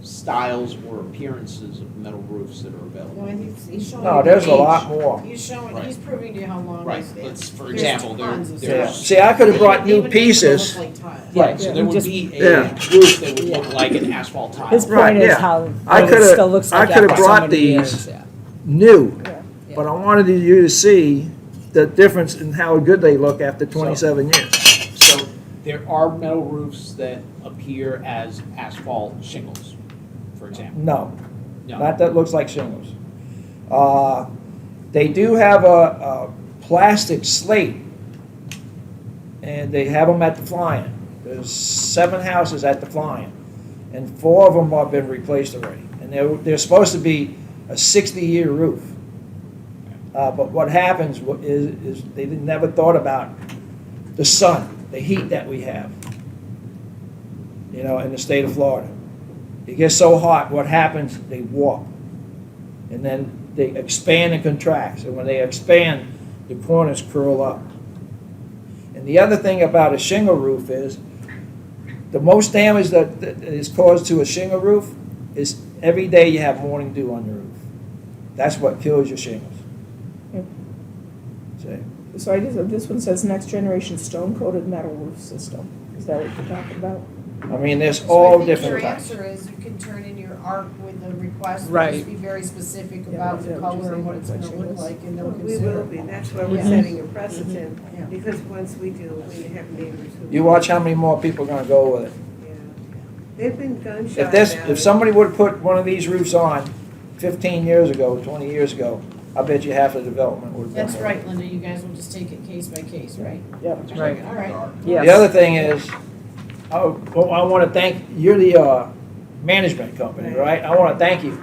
styles or appearances of metal roofs that are available? No, I think he's showing. No, you there's the a lot age. more. He's showing, Right. he's proving to you how long Right, this is. let's, for There's example, tons of there's. stuff. See, I could have brought new Even these pieces. look like tile. Right, so Yeah. there would Just- be a Yeah. roof that would look like an asphalt tile. His Right, point is yeah. how, I what it coulda- still looks I like coulda after so brought many these. years, yeah. New, Yeah. but I wanted you to see the difference in how good they look after 27 years. So there are metal roofs that appear as asphalt shingles, for example. No, No. not that looks like shingles. They do have a plastic slate, and they have them at the Flying. There's 7 houses at the Flying, and 4 of them have been replaced already. And they're supposed to be a 60-year roof. But what happens is they never thought about the sun, the heat that we have, you know, in the state of Florida. It gets so hot, what happens, they warp. And then they expand and contract. So when they expand, the corners curl up. And the other thing about a shingle roof is, the most damage that is caused to a shingle roof is every day you have morning dew on your roof. That's what kills your shingles. Yep. See? So I just, this one says next generation stone coated metal roof system. Is that what you're talking about? I mean, there's So all I think different your types. answer is you can turn in your ARC with a request, but Right. just be very specific Yeah, about is the that what you're color and saying? what it's Like gonna look shingles? like, and they'll We consider will it. be, that's why we're Yeah. setting a precedent, Yeah. because once we do, we have neighbors who. You watch how many more people are gonna go with it. Yeah. They've been gun shy If this, about if it. somebody would have put one of these roofs on 15 years ago, 20 years ago, I bet you half the development would have been. That's right, Linda, you guys will just take it case by case, right? Yep. Right. All right. Yes. The other thing is, I want to thank, you're the management company, right? I want to thank you.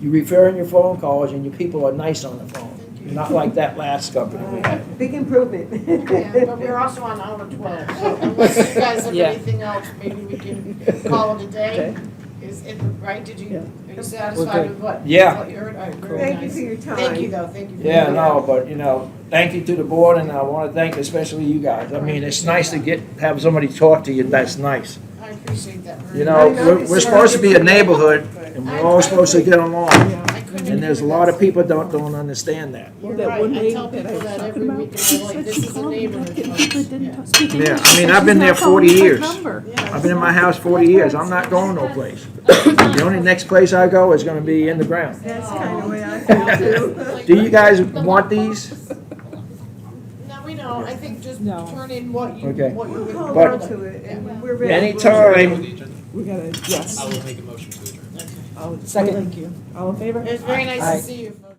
You refer in your phone calls and your people are nice on the phone. Not like that last company we had. Big improvement. Yeah, but we're also on hour 12, so unless you guys have Yeah. anything else, maybe we can call it a day. Is it, right, did you, Yeah. are you satisfied with what? Yeah. What you heard? All right, very Thank you nice. for your time. Thank you, though, thank you. for Yeah, your no, time. but, you know, thank you to the board, and I want to thank especially you guys. I mean, it's nice to have somebody talk to you, that's nice. I appreciate that very You much. know, I know we're it's supposed to be a hard. neighborhood, and we're all supposed to get along. I couldn't And there's a agree lot with of people don't understand that. You're That right, one I lady tell that I people was that talking every about, week, and She I'm like, said this she is a called me, neighborhood. but folks. she didn't Yeah. speak English. Yeah, I mean, She's I've been not there calling 40 me her years. number. Yeah, I've been in my house 40 years, I'm not going no place. The only next place I go is gonna be in the ground. That's kind of the way I feel too. Do you guys want these? No, we don't, I think just No. turn in what you, Okay. what We'll you hold would. on to it, and we're ready. Anytime. We gotta, yes. I will make a motion to adjourn. Oh, Second. Thank you. All in favor? It was very nice Aye. to see you, folks.